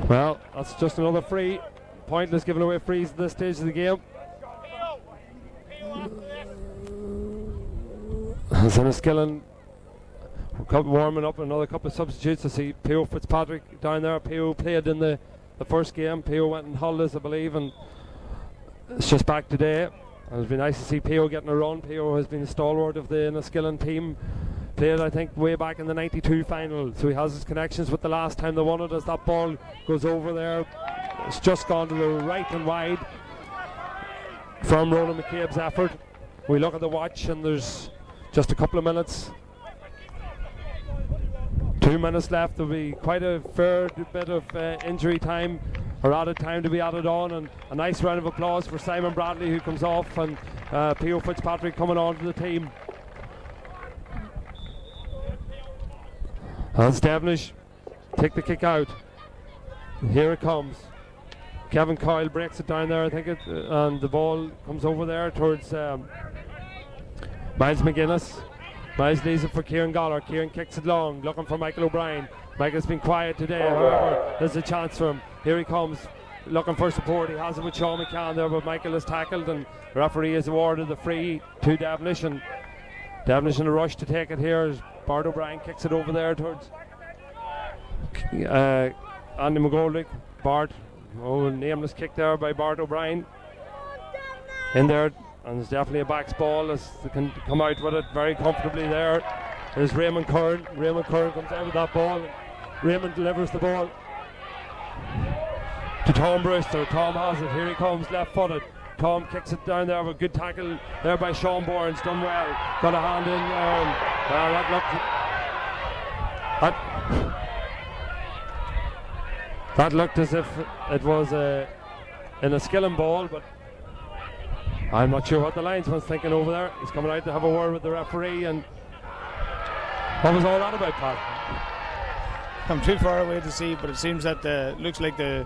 well, that's just another free. Pointless giving away frees at this stage of the game. As Enniskillen warming up, another couple of substitutes. I see P.O. Fitzpatrick down there. P.O. played in the first game. P.O. went on holidays, I believe, and it's just back today. And it's been nice to see P.O. getting a run. P.O. has been the stalwart of the Enniskillen team. Played, I think, way back in the 92 final, so he has his connections with the last time they won it. As that ball goes over there, it's just gone to the right and wide from Ronan McCabe's effort. We look at the watch, and there's just a couple of minutes. 2 minutes left. There'll be quite a fair bit of injury time or added time to be added on, and a nice round of applause for Simon Bradley, who comes off, and P.O. Fitzpatrick coming on to the team. As Devenish take the kick out. Here it comes. Kevin Coyle breaks it down there, I think, and the ball comes over there towards Miles McGuinness. Miles leaves it for Kieran Goller. Kieran kicks it long, looking for Michael O'Brien. Michael's been quiet today, however, there's a chance for him. Here he comes, looking for support. He has it with Sean McCann there, but Michael is tackled, and the referee has awarded the free to Devenish, and Devenish in a rush to take it here as Bart O'Brien kicks it over there towards Andy McGoldrick. Bart, nameless kick there by Bart O'Brien in there, and it's definitely a backs ball as they can come out with it very comfortably there. There's Raymond Curran. Raymond Curran comes out with that ball. Raymond delivers the ball to Tom Brewster. Tom has it. Here he comes, left footed. Tom kicks it down there with a good tackle there by Sean Bournes. Done well. Got a hand in there. That looked as if it was an Enniskillen ball, but I'm not sure what the linesman's thinking over there. He's coming out to have a word with the referee, and what was all that about, Pat? I'm too far away to see, but it seems that looks like the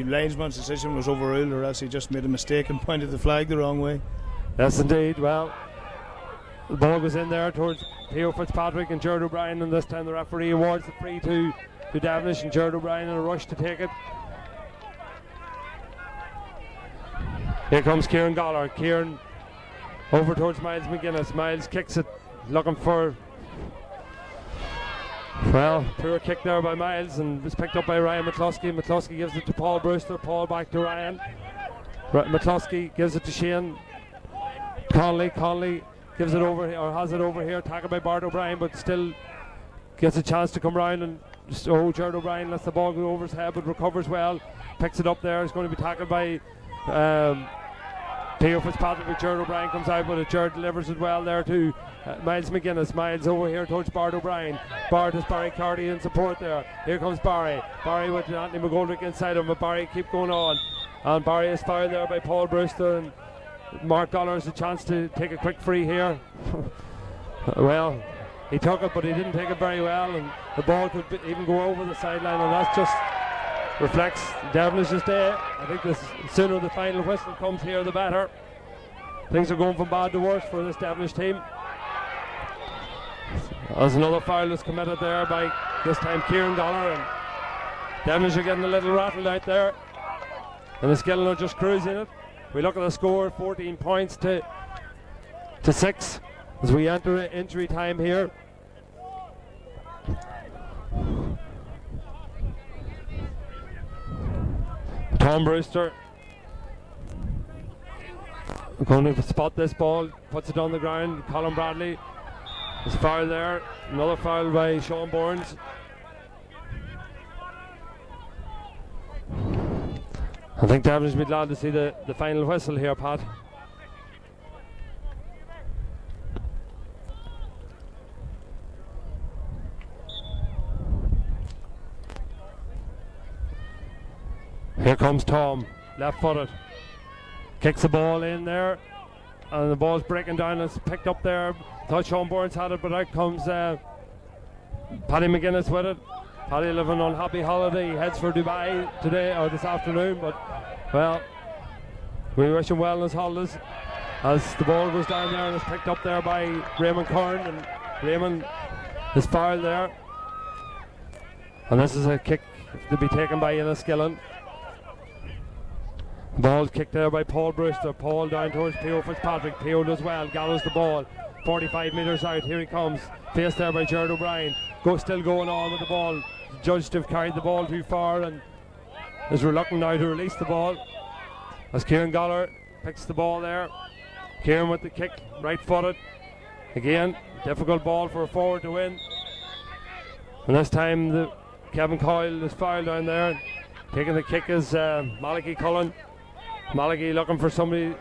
linesman's decision was overruled, or else he just made a mistake and pointed the flag the wrong way. Yes, indeed. Well, the ball goes in there towards Theo Fitzpatrick and Gerard O'Brien, and this time the referee awards the free to Devenish, and Gerard O'Brien in a rush to take it. Here comes Kieran Goller. Kieran over towards Miles McGuinness. Miles kicks it, looking for, well, poor kick there by Miles, and it's picked up by Ryan McCluskey. McCluskey gives it to Paul Brewster. Paul back to Ryan. McCluskey gives it to Shane Conley. Conley gives it over, or has it over here, tackled by Bart O'Brien, but still gets a chance to come round, and Gerard O'Brien lets the ball go over his head, but recovers well, picks it up there. It's going to be tackled by Theo Fitzpatrick, but Gerard O'Brien comes out, but Gerard delivers it well there to Miles McGuinness. Miles over here towards Bart O'Brien. Bart has Barry Carty in support there. Here comes Barry. Barry with Anthony McGoldrick inside him, but Barry keep going on, and Barry is fired there by Paul Brewster, and Mark Dollar has a chance to take a quick free here. Well, he took it, but he didn't take it very well, and the ball could even go over the sideline, and that just reflects Devenish's day. I think the sooner the final whistle comes here, the better. Things are going from bad to worse for this Devenish team. There's another foul that's committed there by, this time, Kieran Dollar, and Devenish are getting a little rattled out there, and the Enniskillen are just cruising it. We look at the score, 14 points to 6 as we enter injury time here. Tom Brewster going to spot this ball, puts it on the ground. Colin Bradley is foul there. Another foul by Sean Bournes. I think Devenish will be glad to see the final whistle here, Pat. Here comes Tom, left footed, kicks the ball in there, and the ball's breaking down. It's picked up there. Thought Sean Bournes had it, but out comes Paddy McGuinness with it. Paddy living on happy holiday. He heads for Dubai today, or this afternoon, but well, we wish him well in his holidays. As the ball goes down there and is picked up there by Raymond Curran, and Raymond is fouled there, and this is a kick to be taken by Enniskillen. Ball kicked there by Paul Brewster. Paul down towards P.O. Fitzpatrick. P.O. does well, gathers the ball 45 metres out. Here he comes, faced there by Gerard O'Brien. Still going on with the ball. Judged to have carried the ball too far and is reluctant now to release the ball, as Kieran Goller picks the ball there. Kieran with the kick, right footed. Again, difficult ball for a forward to win. And this time Kevin Coyle is fouled down there. Taking the kick is Malachi Cullen. Malachi looking for somebody to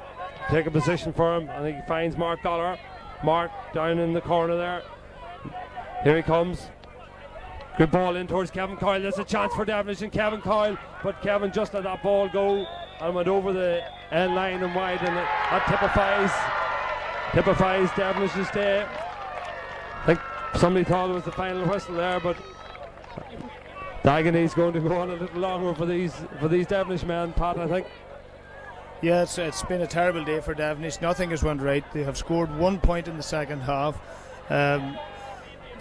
take a position for him. I think he finds Mark Dollar. Mark down in the corner there. Here he comes. Good ball in towards Kevin Coyle. There's a chance for Devenish and Kevin Coyle, but Kevin just let that ball go and went over the end line and wide, and that typifies Devenish's day. I think somebody thought it was the final whistle there, but The agony's going to go on a little longer for these Devenish men, Pat, I think. Yeah, it's been a terrible day for Devenish. Nothing has went right. They have scored 1 point in the second half.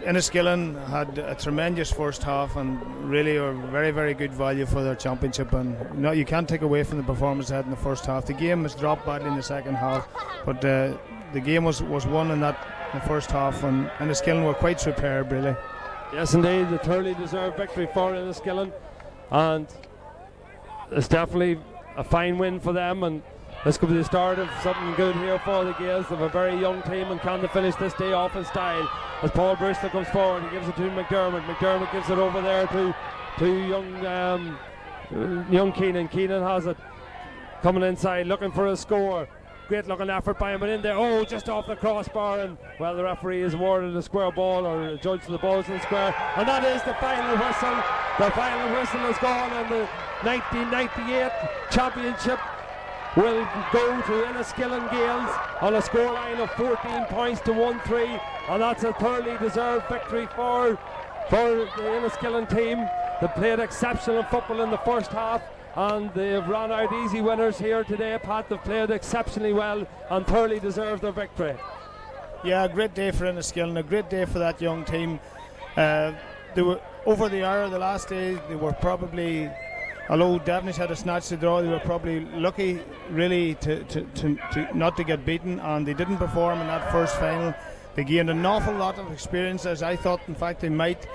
Enniskillen had a tremendous first half and really are very, very good value for their championship, and you can't take away from the performance they had in the first half. The game was dropped badly in the second half, but the game was won in the first half, and Enniskillen were quite superb, really. Yes, indeed, the thoroughly deserved victory for Enniskillen, and it's definitely a fine win for them, and this could be the start of something good here for the Gaels. They have a very young team, and can they finish this day off in style? As Paul Brewster comes forward, he gives it to McDermott. McDermott gives it over there to young Keenan. Keenan has it, coming inside, looking for a score. Great looking effort by him, but in there, just off the crossbar, and well, the referee has awarded a square ball, or judged the balls in the square, and that is the final whistle. The final whistle is gone, and the 1998 championship will go to Enniskillen Gaels on a scoreline of 14 points to 1-3, and that's a thoroughly deserved victory for the Enniskillen team. They played exceptional football in the first half, and they've run out easy winners here today, Pat. They've played exceptionally well and thoroughly deserved their victory. Yeah, a great day for Enniskillen, a great day for that young team. They were over the hour the last day. They were probably, although Devenish had a snatch to draw, they were probably lucky really to not to get beaten, and they didn't perform in that first final. They gained an awful lot of experience, as I thought in fact they might,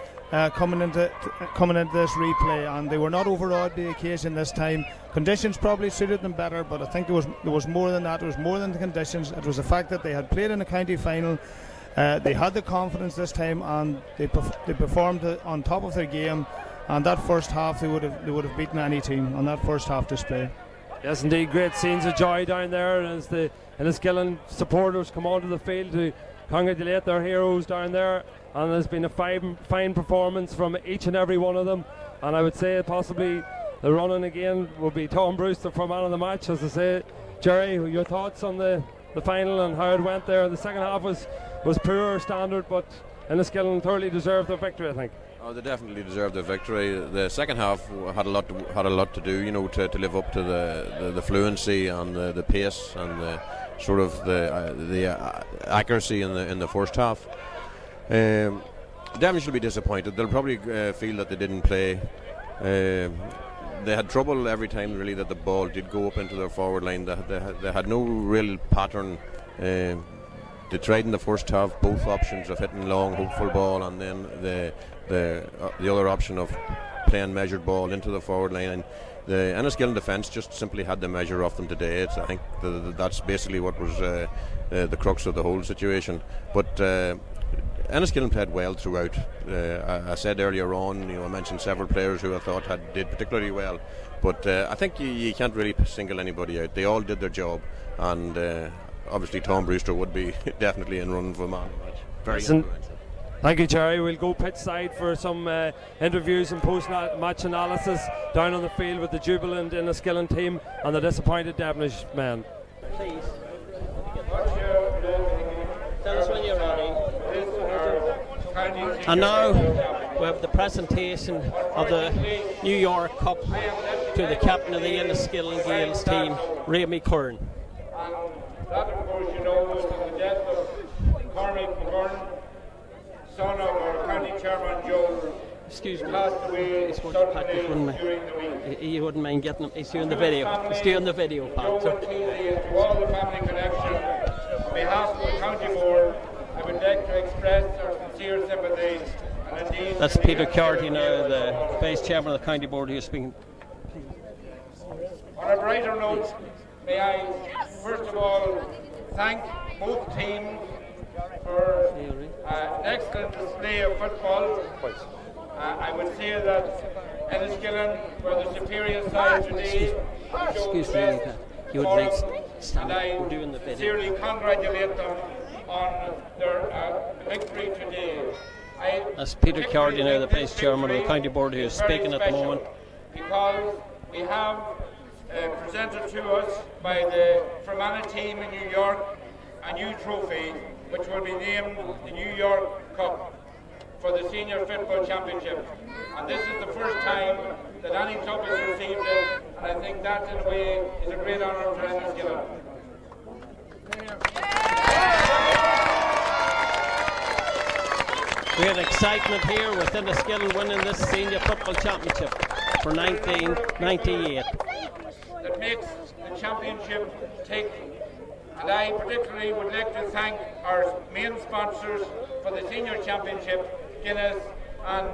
coming into this replay, and they were not overawed by the occasion this time. Conditions probably suited them better, but I think there was more than that. It was more than the conditions. It was the fact that they had played in a county final. They had the confidence this time, and they performed on top of their game. And that first half, they would have beaten any team on that first half display. Yes, indeed, great scenes of joy down there as the Enniskillen supporters come onto the field to congratulate their heroes down there. And there's been a fine performance from each and every one of them. And I would say possibly the running again will be Tom Brewster for man of the match. As I say, Jerry, your thoughts on the final and how it went there? The second half was poor standard, but Enniskillen thoroughly deserved their victory, I think. Oh, they definitely deserved the victory. The second half had a lot to do, to live up to the fluency and the pace and the sort of the accuracy in the first half. Devenish will be disappointed. They'll probably feel that they didn't play. They had trouble every time really that the ball did go up into their forward line. They had no real pattern. They tried in the first half both options of hitting long, hopeful ball, and then the other option of playing measured ball into the forward line. And the Enniskillen defence just simply had the measure of them today. I think that's basically what was the crux of the whole situation. But Enniskillen played well throughout. I said earlier on, I mentioned several players who I thought did particularly well. But I think you can't really single anybody out. They all did their job, and obviously Tom Brewster would be definitely in run for man of the match. Very influential. Thank you, Jerry. We'll go pitch side for some interviews and post-match analysis down on the field with the jubilant Enniskillen team and the disappointed Devenish men. Please. Tell us when you're ready. And now we have the presentation of the New York Cup to the captain of the Enniskillen Gaels team, Rémi Curran. That, of course, is the death of Cormac McGurn, son of our county chairman Joe. Excuse me. Passed away suddenly during the week. You wouldn't mind getting him. He's doing the video. He's doing the video, Pat. To all the family connection, on behalf of the county board, I would like to express our sincere sympathies. And indeed, that's Peter Carty now, the vice chairman of the county board, who's speaking. On a brighter note, may I first of all thank both teams for an excellent display of football. I would say that Enniskillen were the superior side today. Excuse me, you would like stand up. We're doing the video. Sincerely congratulate them on their victory today. That's Peter Carty now, the vice chairman of the county board, who is speaking at the moment. Because we have presented to us by the Fermanagh team in New York a new trophy which will be named the New York Cup. for the Senior Football Championship. And this is the first time that any club has received it, and I think that in a way is a great honour for Enniskillen. Great excitement here with Enniskillen winning this Senior Football Championship for 1998. That makes the championship tick. And I particularly would like to thank our main sponsors for the Senior Championship, Guinness and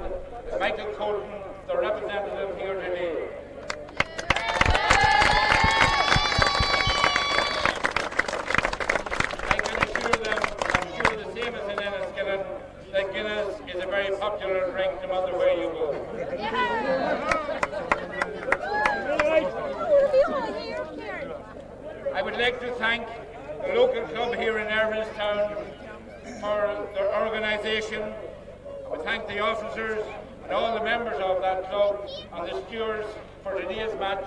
Michael Colton, the representative here today. I can assure them, I'm sure the same as in Enniskillen, that Guinness is a very popular drink no matter where you go. I would like to thank the local club here in Ervinstown for their organisation. I thank the officers and all the members of that club and the stewards for today's match.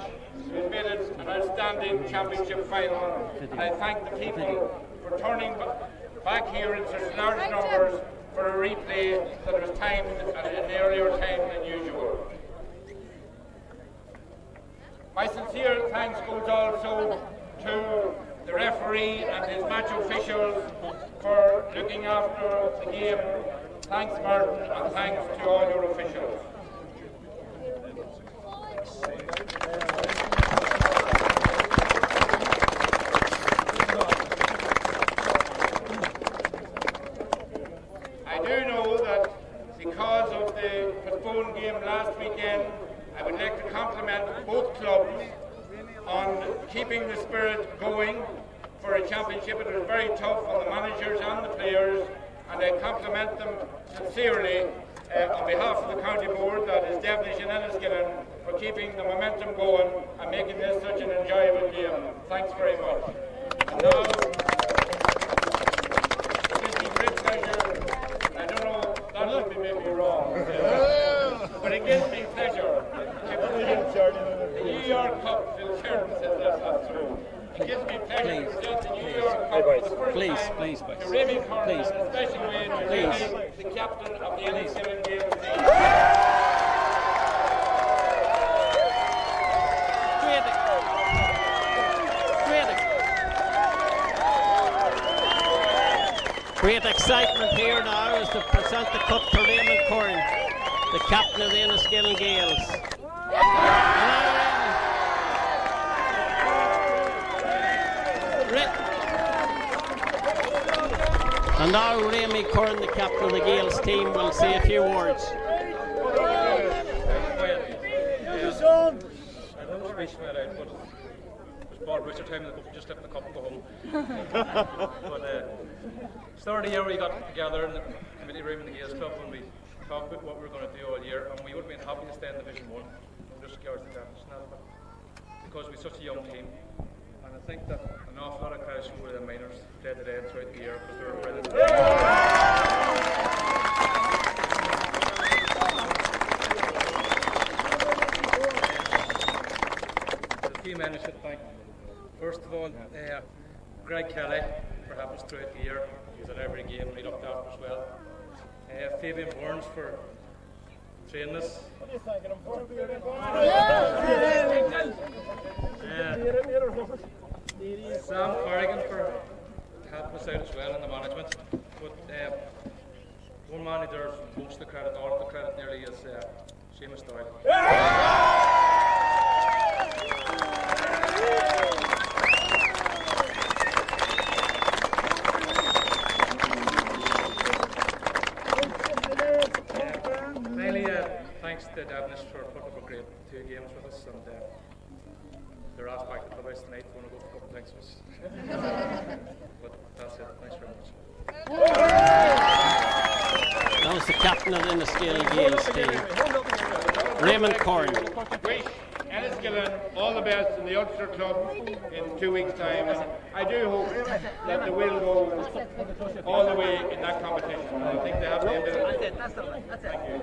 We made it an outstanding championship final. And I thank the people for turning back here in such large numbers for a replay that was timed at an earlier time than usual. My sincere thanks goes also to the referee and his match officials for looking after the game. Thanks, Martin, and thanks to all your officials. I do know that because of the postponed game last weekend, I would like to compliment both clubs on keeping the spirit going for a championship. It was very tough on the managers and the players, and I compliment them sincerely on behalf of the county board, that is Devenish and Enniskillen, for keeping the momentum going and making this such an enjoyable game. Thanks very much. And now, it gives me great pleasure. I don't know, that would be maybe wrong, but it gives me pleasure to the New York Cup. Phil Sheridan said that's true. It gives me pleasure to present the New York Cup for the first time to Remy Curran, and a special way to Remy, the captain of the Enniskillen Gaels team. Great excitement here now as to present the cup to Raymond Curran, the captain of the Enniskillen Gaels. And now Remy Curran, the captain of the Gaels team, will say a few words. Richard time just left the cup and go home. But start of the year we got together in the committee room in the Gaels Club and we talked about what we were going to do all year, and we would have been happy to stay in Division 1. We're just scared to death because we're such a young team. And I think that an awful lot of credit should go to the minors played today and throughout the year because they were brilliant. The few men I should thank. First of all, Greg Kelly for helping us throughout the year. He was at every game and he looked after us well. Fabian Burns for training us. What are you thanking him for? Sam Corrigan for helping us out as well in the management. But one man who deserves most of the credit, all of the credit nearly, is Seamus Doyle. Thanks to Devenish for putting up a great 2 games with us, and they're asked back to the clubhouse tonight, going to go for a couple of drinks with us. But that's it, thanks very much. That was the captain of the Enniskillen Gaels team, Raymond Curran. Wish Enniskillen all the best in the Ulster Club in 2 weeks' time, and I do hope that they will go all the way in that competition. I think they have the ability. That's it. Thank you.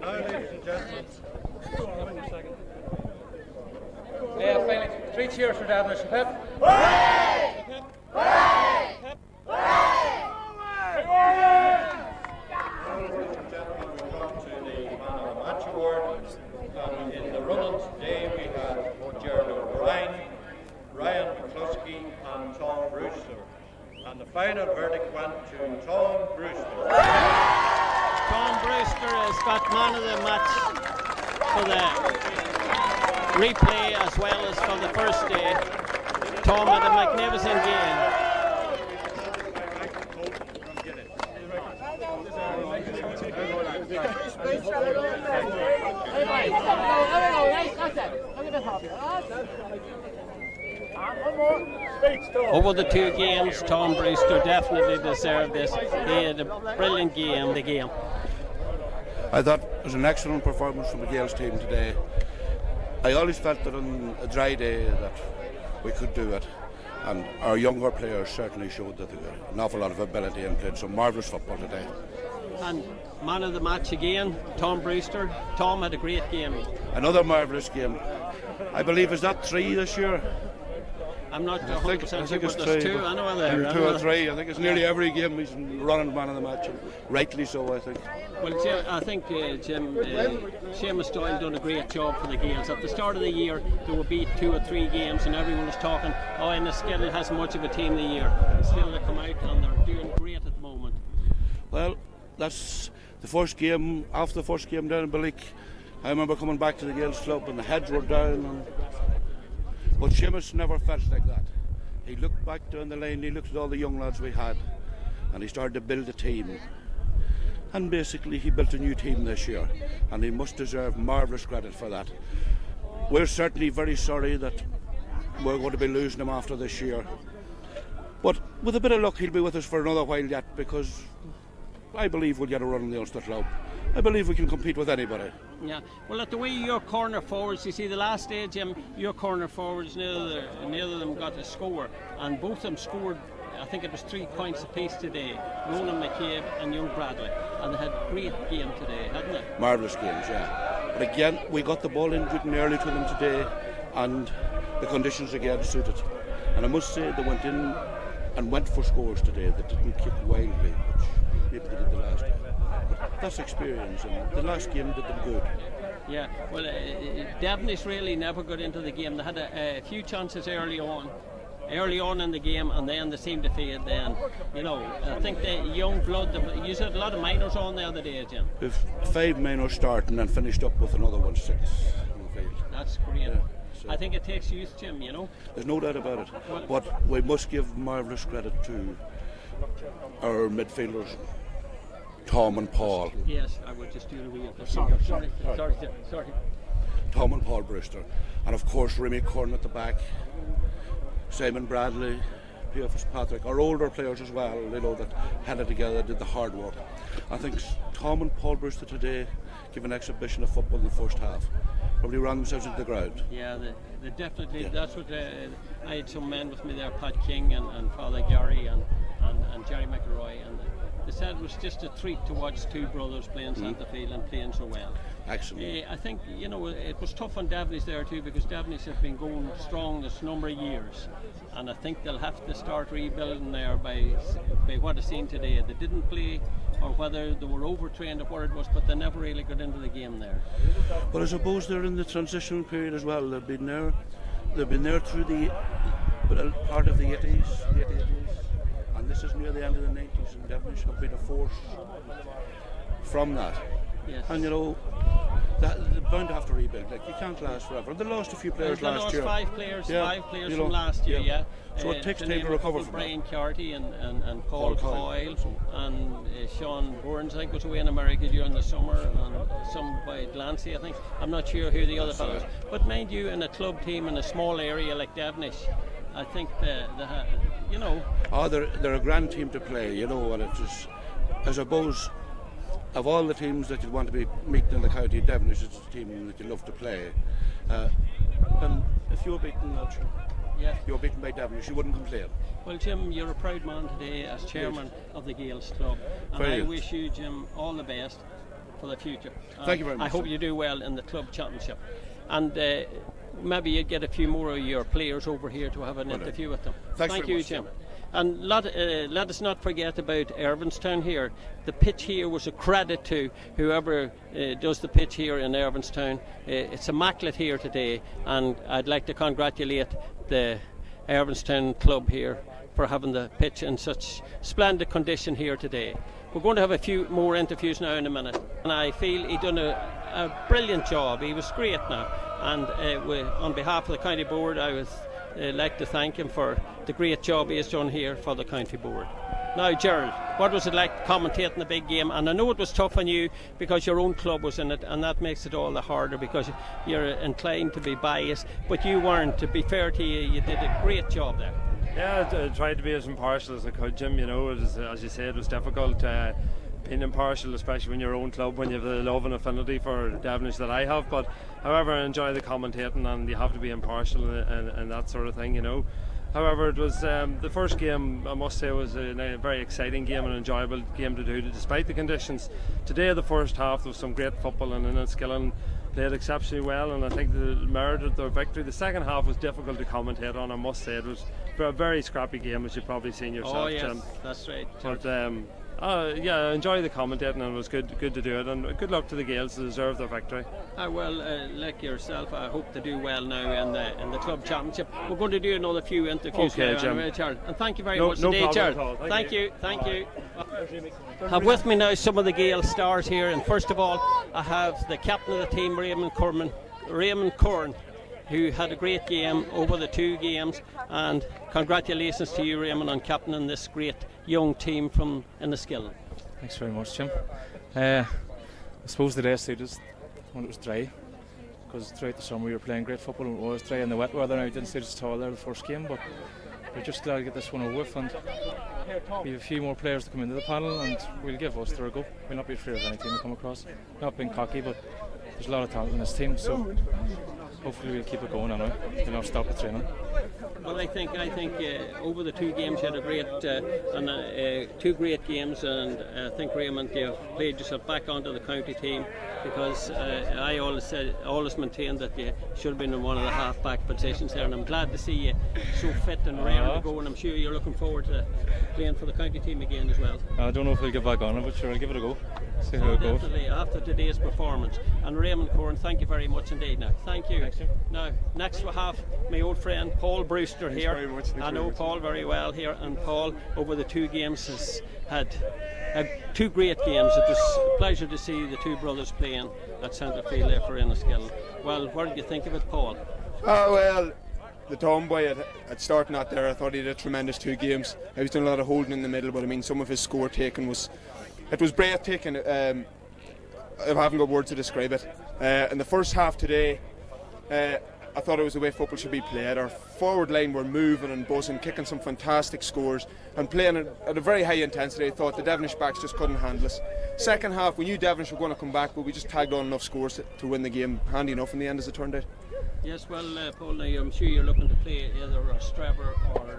Now, ladies and gentlemen, finally, 3 cheers for Devenish. and Tom Brewster. And the final verdict went to Tom Brewster. Tom Brewster has got man of the match for the replay as well as for the first day. Tom had a magnificent game. Over the two games, Tom Brewster definitely deserved this. He had a brilliant game, the game. I thought it was an excellent performance from the Gaels team today. I always felt that on a dry day that we could do it, and our younger players certainly showed that they got an awful lot of ability and played some marvellous football today. And man of the match again, Tom Brewster. Tom had a great game. Another marvellous game. I believe, is that 3 this year? I'm not 100% I think it's sure, but 3. there's 2. I know there. 2 or 3. I think it's nearly every game he's running man of the match, and rightly so, I think. Well, Jim, I think Seamus Doyle done a great job for the Gaels. At the start of the year, they were beat 2 or 3 games, and everyone was talking, oh, Enniskillen hasn't much of a team the year. And still they come out and they're doing great at the moment. Well, that's the first game. After the first game down in Ballick, I remember coming back to the Gaels club and the heads were down. But Seamus never felt like that. He looked back down the lane, he looked at all the young lads we had, and he started to build a team. And basically he built a new team this year, and he must deserve marvellous credit for that. We're certainly very sorry that we're going to be losing him after this year. But with a bit of luck he'll be with us for another while yet, because I believe we'll get a run in the Ulster club. I believe we can compete with anybody. Yeah, well, at the way your corner forwards, you see the last day, Jim, your corner forwards, neither of them got a score, and both of them scored, I think it was 3 points apiece today, Ronan McCabe and young Bradley, and they had a great game today, hadn't they? Marvellous games, yeah. But again, we got the ball in good and early to them today, and the conditions again suited. And I must say they went in and went for scores today. They didn't kick wildly, which maybe they did the last game. That's experience, and the last game did them good. Yeah, well, Devenish really never got into the game. They had a few chances early on in the game, and then they seemed to fade then. You know, I think the young blood, you had a lot of minors on the other day, Jim. With 5 minors starting and finished up with another 1, 6 in the field. That's great. Yeah, so I think it takes youth, Jim, you know. There's no doubt about it. But we must give marvellous credit to our midfielders, Tom and Paul. Yes, I would just do the wheel. Sorry. Tom and Paul Brewster. And of course, Remy Corn at the back, Simon Bradley, Pierre Fitzpatrick, our older players as well, you know, that had it together, did the hard work. I think Tom and Paul Brewster today gave an exhibition of football in the first half. Probably ran themselves into the ground. Yeah, they definitely, yeah. That's what I had some men with me there, Pat King and Father Gary and Jerry McElroy, and they said it was just a treat to watch 2 brothers playing centre field and playing so well. Excellent. I think, you know, it was tough on Devenish there too, because Devenish has been going strong this number of years, and I think they'll have to start rebuilding there by what I've seen today. They didn't play, or whether they were overtrained or what it was, but they never really got into the game there. But I suppose they're in the transition period as well. They've been there through the part of the 80s, and this is near the end of the 90s, and Devenish have been a force from that. Yes. And you know, they're bound to have to rebuild. Like, you can't last forever. They lost a few players last year. They lost 5 players from last year, yeah. So it takes time to recover from Brian Carty and Paul Coyle and Sean Burns, I think, was away in America during the summer, and some by Delancey, I think. I'm not sure who the other fellows. But mind you, in a club team in a small area like Devenish, I think you know. Oh, they're a grand team to play, you know, and it's just, I suppose, of all the teams that you want to be meeting in the county, Devenish is the team that you love to play. And if you're beaten, you're beaten by Devenish, you wouldn't complain. Well, Jim, you're a proud man today as chairman of the Gaels Club, and I wish you, Jim, all the best for the future. Thank you very much. I hope you do well in the club championship, and maybe you'd get a few more of your players over here to have an interview with them. Thank you, much, Jim. And let us not forget about Irvinstown here. The pitch here was a credit to whoever does the pitch here in Irvinstown. It's immaculate here today, and I'd like to congratulate the Irvinstown club here for having the pitch in such splendid condition here today. We're going to have a few more interviews now in a minute, and I feel he done a brilliant job. He was great now, and on behalf of the county board I would like to thank him for the great job he has done here for the county board. Now, Gerald, what was it like commentating the big game? And I know it was tough on you because your own club was in it, and that makes it all the harder because you're inclined to be biased, but you weren't. To be fair to you, you did a great job there. Yeah, I tried to be as impartial as I could, Jim. You know, as you said, it was difficult being impartial, especially when your own club, when you have the love and affinity for Devenish that I have. But however, I enjoy the commentating, and you have to be impartial and that sort of thing, you know. However, it was the first game, I must say, was a very exciting game and enjoyable game to do, despite the conditions. Today, the first half, there was some great football, and Enniskillen played exceptionally well, and I think they merited their victory. The second half was difficult to commentate on, I must say. It was a very scrappy game, as you've probably seen yourself. Oh, yes, that's right. But yeah, I enjoyed the commentating, and it was good to do it, and good luck to the Gaels, who deserve their victory. Well, like yourself, I hope to do well now in the club championship. We're going to do another few interviews now, Jim. Charles. And thank you very much indeed, Charles. Thank you. Have with me now some of the Gael stars here, and first of all, I have the captain of the team, Raymond Curran, who had a great game over the two games, and congratulations to you, Raymond, on captaining this great young team from Enniskillen. Thanks very much, Jim. I suppose the day suited us when it was dry, because throughout the summer we were playing great football and it was dry in the wet weather. Now it didn't suit us at all there the first game, but we're just glad to get this one over with, and we have a few more players to come into the panel, and we'll give Ulster a go. We'll not be afraid of any team we come across. Not being cocky, but there's a lot of talent in this team, so hopefully we'll keep it going anyway. We'll not stop the training. Well, I think over the two games you had a great two great games, and I think, Raymond, you played yourself back onto the county team, because I always maintained that you should have been in one of the half-back positions there, and I'm glad to see you so fit and ready to go, and I'm sure you're looking forward to playing for the county team again as well. I don't know if we'll get back on it, but sure, I'll give it a go. See how it goes. Definitely, after today's performance. And Raymond Curran, thank you very much indeed. Now, thank you. Thanks, now, next we have my old friend Paul Brewster here. Very much. I know Paul very well here, and Paul, over the two games, has had two great games. It was a pleasure to see the two brothers playing at centre field there for Enniskillen. Well, what did you think of it, Paul? Oh, well, the tomboy at starting out there, I thought he did a tremendous two games. He was doing a lot of holding in the middle, but I mean, some of his score taking was breathtaking. I haven't got words to describe it. In the first half today, I thought it was the way football should be played. Our forward line were moving and buzzing, kicking some fantastic scores and playing at a very high intensity. I thought the Devenish backs just couldn't handle us. Second half, we knew Devenish were going to come back, but we just tagged on enough scores to win the game. Handy enough in the end, as it turned out. Yes, well, Paul, now I'm sure you're looking to play either Strabber or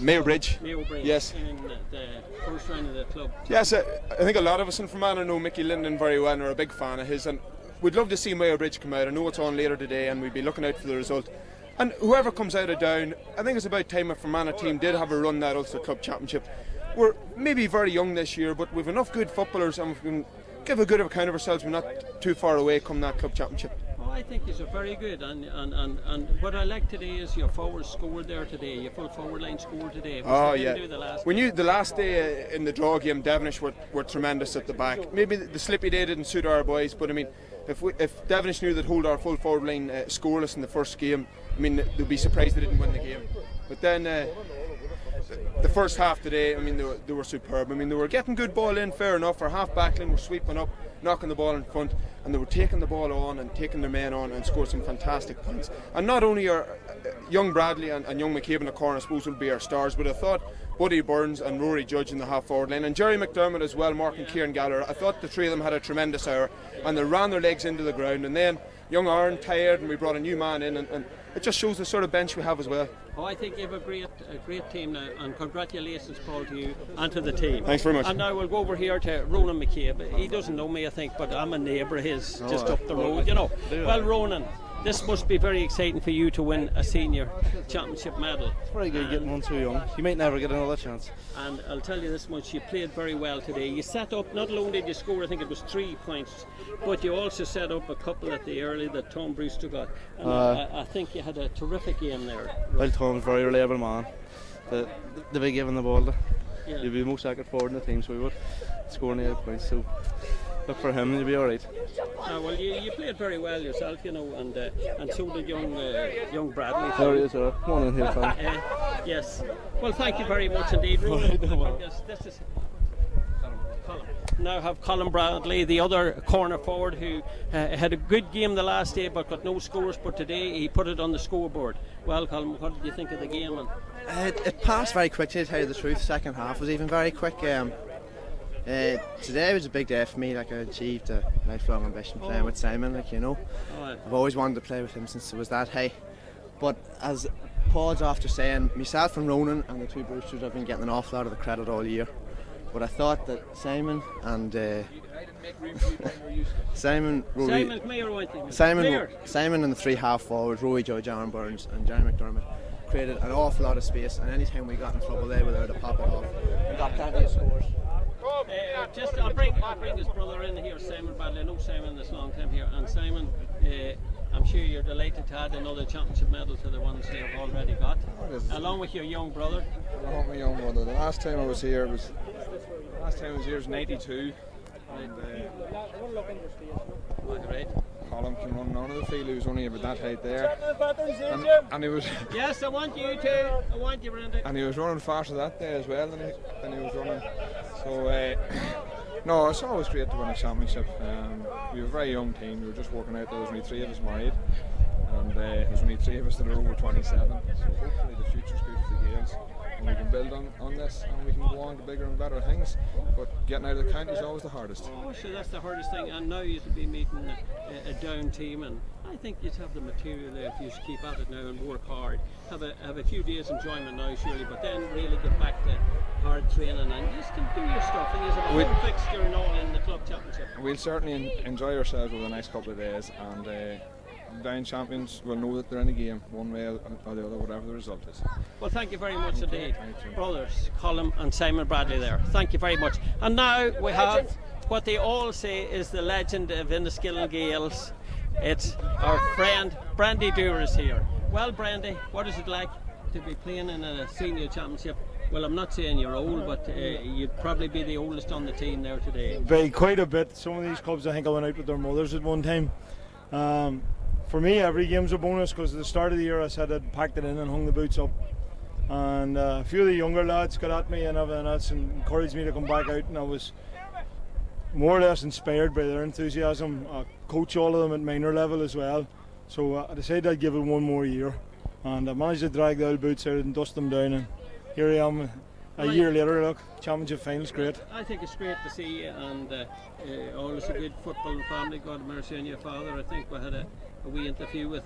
Mayo Bridge. Yes. In the first round of the club. Yes, I think a lot of us in Fermanagh know Mickey Linden very well and are a big fan of his, and we'd love to see Mayo Bridge come out. I know it's on later today, and we'd be looking out for the result. And whoever comes out of Down, I think it's about time a Fermanagh team did have a run that Ulster Club Championship. We're maybe very young this year, but we've enough good footballers, and we can give a good account of ourselves. We're not too far away come that club championship. Oh, I think these are very good, and what I like today is your forwards scored there today. Your full forward line scored today. Oh yeah. We knew the last day in the draw game, Devenish were tremendous at the back. Maybe the slippy day didn't suit our boys, but I mean, if Devenish knew they'd hold our full forward line scoreless in the first game, I mean, they'd be surprised they didn't win the game. But then the first half today, I mean, they were superb. I mean, they were getting good ball in, fair enough. Our half back line were sweeping up, knocking the ball in front, and they were taking the ball on and taking their men on and scored some fantastic points. And not only are young Bradley and young McCabe in the corner, I suppose, will be our stars, but I thought Buddy Burns and Rory Judge in the half forward line, and Jerry McDermott as well, Mark and Kieran Gallagher. I thought the three of them had a tremendous hour, and they ran their legs into the ground. And then young Aaron tired, and we brought a new man in, and it just shows the sort of bench we have as well. Oh, I think you have a great team now, and congratulations, Paul, to you and to the team. Thanks very much. And now we'll go over here to Ronan McCabe. He doesn't know me, I think, but I'm a neighbour of his, just up the road, you know. Well, Ronan, This must be very exciting for you to win a senior championship medal. It's very good getting one too young. You might never get another chance. And I'll tell you this much, you played very well today. You set up, not only did you score, I think it was 3 points, but you also set up a couple at the early that Tom Brewster got. And I think you had a terrific game there. Well, Tom's a very reliable man. The big given the ball. Yeah. You'd be the most accurate forward in the team, so we would score 8 points. So look for him, you'll be all right. Well, you played very well yourself, you know, and so did young Bradley. There he is, one in here, Tom. Yes. Well, thank you very much indeed. This is Colin. Now have Colin Bradley, the other corner forward, who had a good game the last day but got no scores, but today he put it on the scoreboard. Well, Colin, what did you think of the game? It passed very quickly, to tell you the truth. Second half was even very quick. Today was a big day for me. Like, I achieved a lifelong ambition playing with Simon. Like, you know, I've always wanted to play with him since it was that high. But as Paul's after saying, myself and Ronan and the 2 Brewsters have been getting an awful lot of the credit all year. But I thought that Simon and Simon and the 3 half forwards, Rory, Joe, John Burns and Jerry McDermott, created an awful lot of space, and any time we got in trouble they were there to pop it off. We got plenty of scores. I'll bring his brother in here, Simon Bradley. I know Simon this long time here, and Simon, I'm sure you're delighted to add another championship medal to the ones you have already got, along with your young brother. Along with my young brother. The last time I was here was 92. And great. Colin came running onto the field. He was only about that height there, and he was. Yes, I want you, Brendan. And he was running faster that day as well than he was running. So no, it's always great to win a championship. We were a very young team. We were just working out. There was only 3 of us married, and there's only 3 of us that are over 27. So hopefully the future's good for the Gaels. And we can build on this, and we can go on to bigger and better things. But getting out of the county is always the hardest. Oh, sure, that's the hardest thing. And now you'll be meeting a down team, and I think you'd have the material there if you should keep at it now and work hard. Have a few days enjoyment now, surely, but then really get back to hard training and just can do your stuff. And there's a full fixture and all in the club championship. We'll certainly enjoy ourselves over the next couple of days, and down champions will know that they're in the game one way or the other, whatever the result is. Well, thank you very much indeed, brothers Colin and Simon Bradley there. Thank you very much. And now we have what they all say is the legend of Enniskillen Gaels. It's our friend Brandy Dewars here. Well, Brandy, what is it like to be playing in a senior championship? Well, I'm not saying you're old, but you'd probably be the oldest on the team there today. By quite a bit. Some of these clubs I think I went out with their mothers at one time. For me, every game's a bonus because at the start of the year I said I'd packed it in and hung the boots up. And a few of the younger lads got at me and everything else and encouraged me to come back out, and I was more or less inspired by their enthusiasm. I coach all of them at minor level as well. So I decided I'd give it one more year. And I managed to drag the old boots out and dust them down, and here I am a year later. Look, championship final's great. I think it's great to see you, and always a good football family. God mercy on your father. I think we had a wee interview with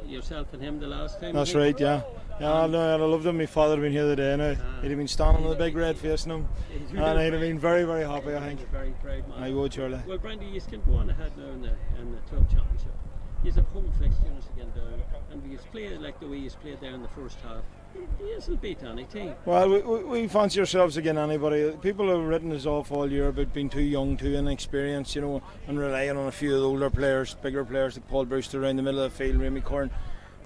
yourself and him the last time. That's right, yeah. I loved him. My father had been here today now. He'd have been standing with a big red face on him, and he'd have been very, very happy, I think. Very proud man. I would, surely. Well, Brandy, you can go on ahead now in the club championship. You have home fixtures again down, and we played like the way you played there in the first half. You'll beat any team. Well, we fancy ourselves again anybody. People have written us off all year about being too young, too inexperienced, you know, and relying on a few of the older players, bigger players like Paul Brewster around the middle of the field, Remy Corn.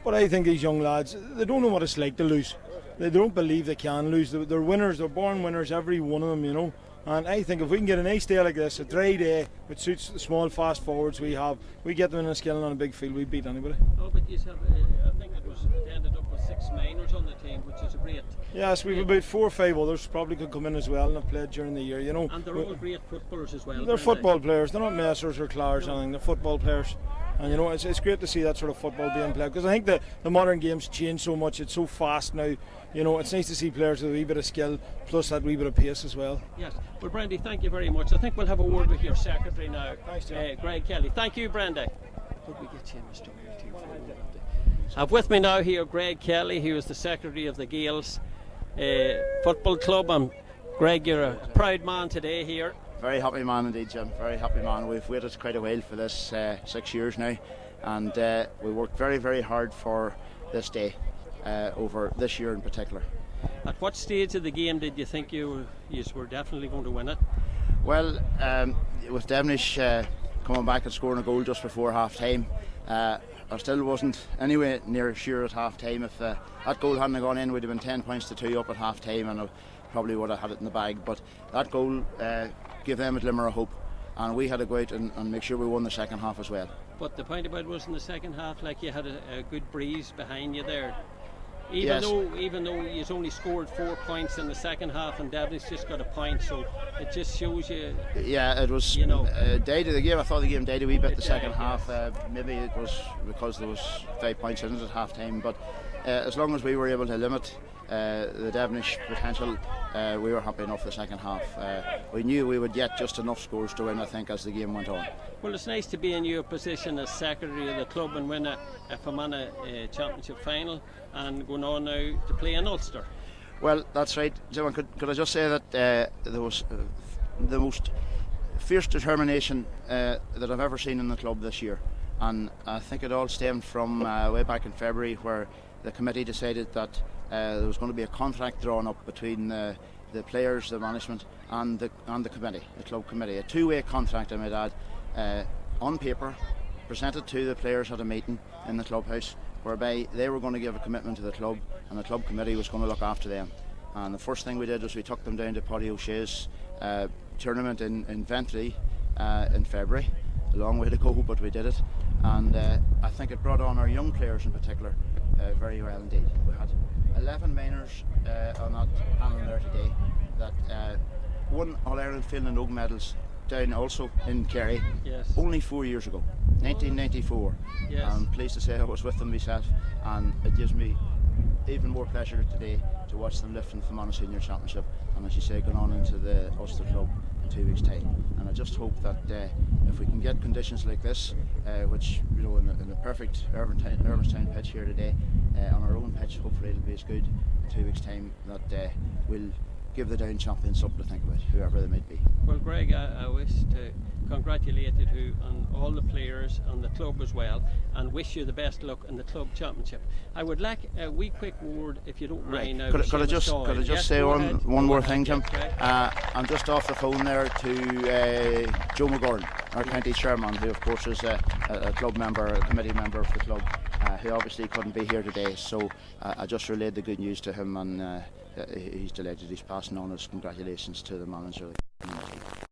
But I think these young lads, they don't know what it's like to lose. They don't believe they can lose. They're winners, they're born winners, every one of them, you know. And I think if we can get a nice day like this, a dry day, which suits the small fast forwards we have, we get them in Enniskillen on a big field, we beat anybody. Oh, but you have, I think it ended up with 6 minors on the team, which is a great. Yes, we've about 4 or 5 others probably could come in as well and have played during the year, you know. And they're all great footballers as well. They're football players, they're not messers or clars or anything, they're football players. And you know, it's great to see that sort of football being played, because I think the modern game's changed so much, it's so fast now. You know, it's nice to see players with a wee bit of skill plus that wee bit of pace as well. Yes. Well, Brandy, thank you very much. I think we'll have a word with your secretary now. Thanks, Greg Kelly. Thank you, Brandy. Could we get Seamus Doyle too? I've with me now here Greg Kelly, who is the secretary of the Gaels Football Club. And Greg, you're a proud man today here. Very happy man indeed, Jim. Very happy man. We've waited quite a while for this, 6 years now. and we worked very, very hard for this day, over this year in particular. At what stage of the game did you think you were definitely going to win it? Well, with Devenish coming back and scoring a goal just before half time, I still wasn't anywhere near sure at half time. If that goal hadn't gone in, we'd have been 10 points to 2 up at half time, and I probably would have had it in the bag. But that goal gave them a glimmer of hope, and we had to go out and make sure we won the second half as well. But the point about it was in the second half, like you had a good breeze behind you there. Yes. Even though you only scored 4 points in the second half and Devenish just got a point, so it just shows you. Yeah, it was. You know, died of the game. I thought the game died a wee bit the second half. Maybe it was because there was 5 points in it at half time. But as long as we were able to limit the Devenish potential, we were happy enough the second half. We knew we would get just enough scores to win, I think, as the game went on. Well, it's nice to be in your position as secretary of the club and win a Fermanagh championship final, and going on now to play in Ulster. Well, that's right, Jim. Could I just say that there was the most fierce determination that I've ever seen in the club this year, and I think it all stemmed from way back in February, where the committee decided that there was going to be a contract drawn up between the players, the management, and the committee, the club committee. A two-way contract, I might add, on paper, presented to the players at a meeting in the clubhouse, whereby they were going to give a commitment to the club, and the club committee was going to look after them. And the first thing we did was we took them down to Paddy O'Shea's tournament in Ventry in February. A long way to go, but we did it. And I think it brought on our young players in particular very well indeed. We had 11 minors on that panel there today that won All-Ireland Field and Oak medals down also in Kerry, yes, only 4 years ago, 1994. Yes. I'm pleased to say I was with them myself, and it gives me even more pleasure today to watch them lift in the Fermanagh Senior Championship, and as you say, going on into the Ulster Club in 2 weeks' time. And I just hope that if we can get conditions like this, which, you know, in the perfect Irvinstown pitch here today, on our own pitch, hopefully it'll be as good in 2 weeks' time, that we'll give the down champions something to think about, whoever they might be. Well, Greg, I wish to congratulate you too, and all the players and the club as well, and wish you the best luck in the club championship. I would like a wee quick word, if you don't mind. Now, could I just say one more thing, Jim? I'm just off the phone there to Joe McGorn, our county chairman, who of course is a club member, a committee member of the club, who obviously couldn't be here today. So I just relayed the good news to him, and he's delighted. He's passing on his congratulations to the manager of the community.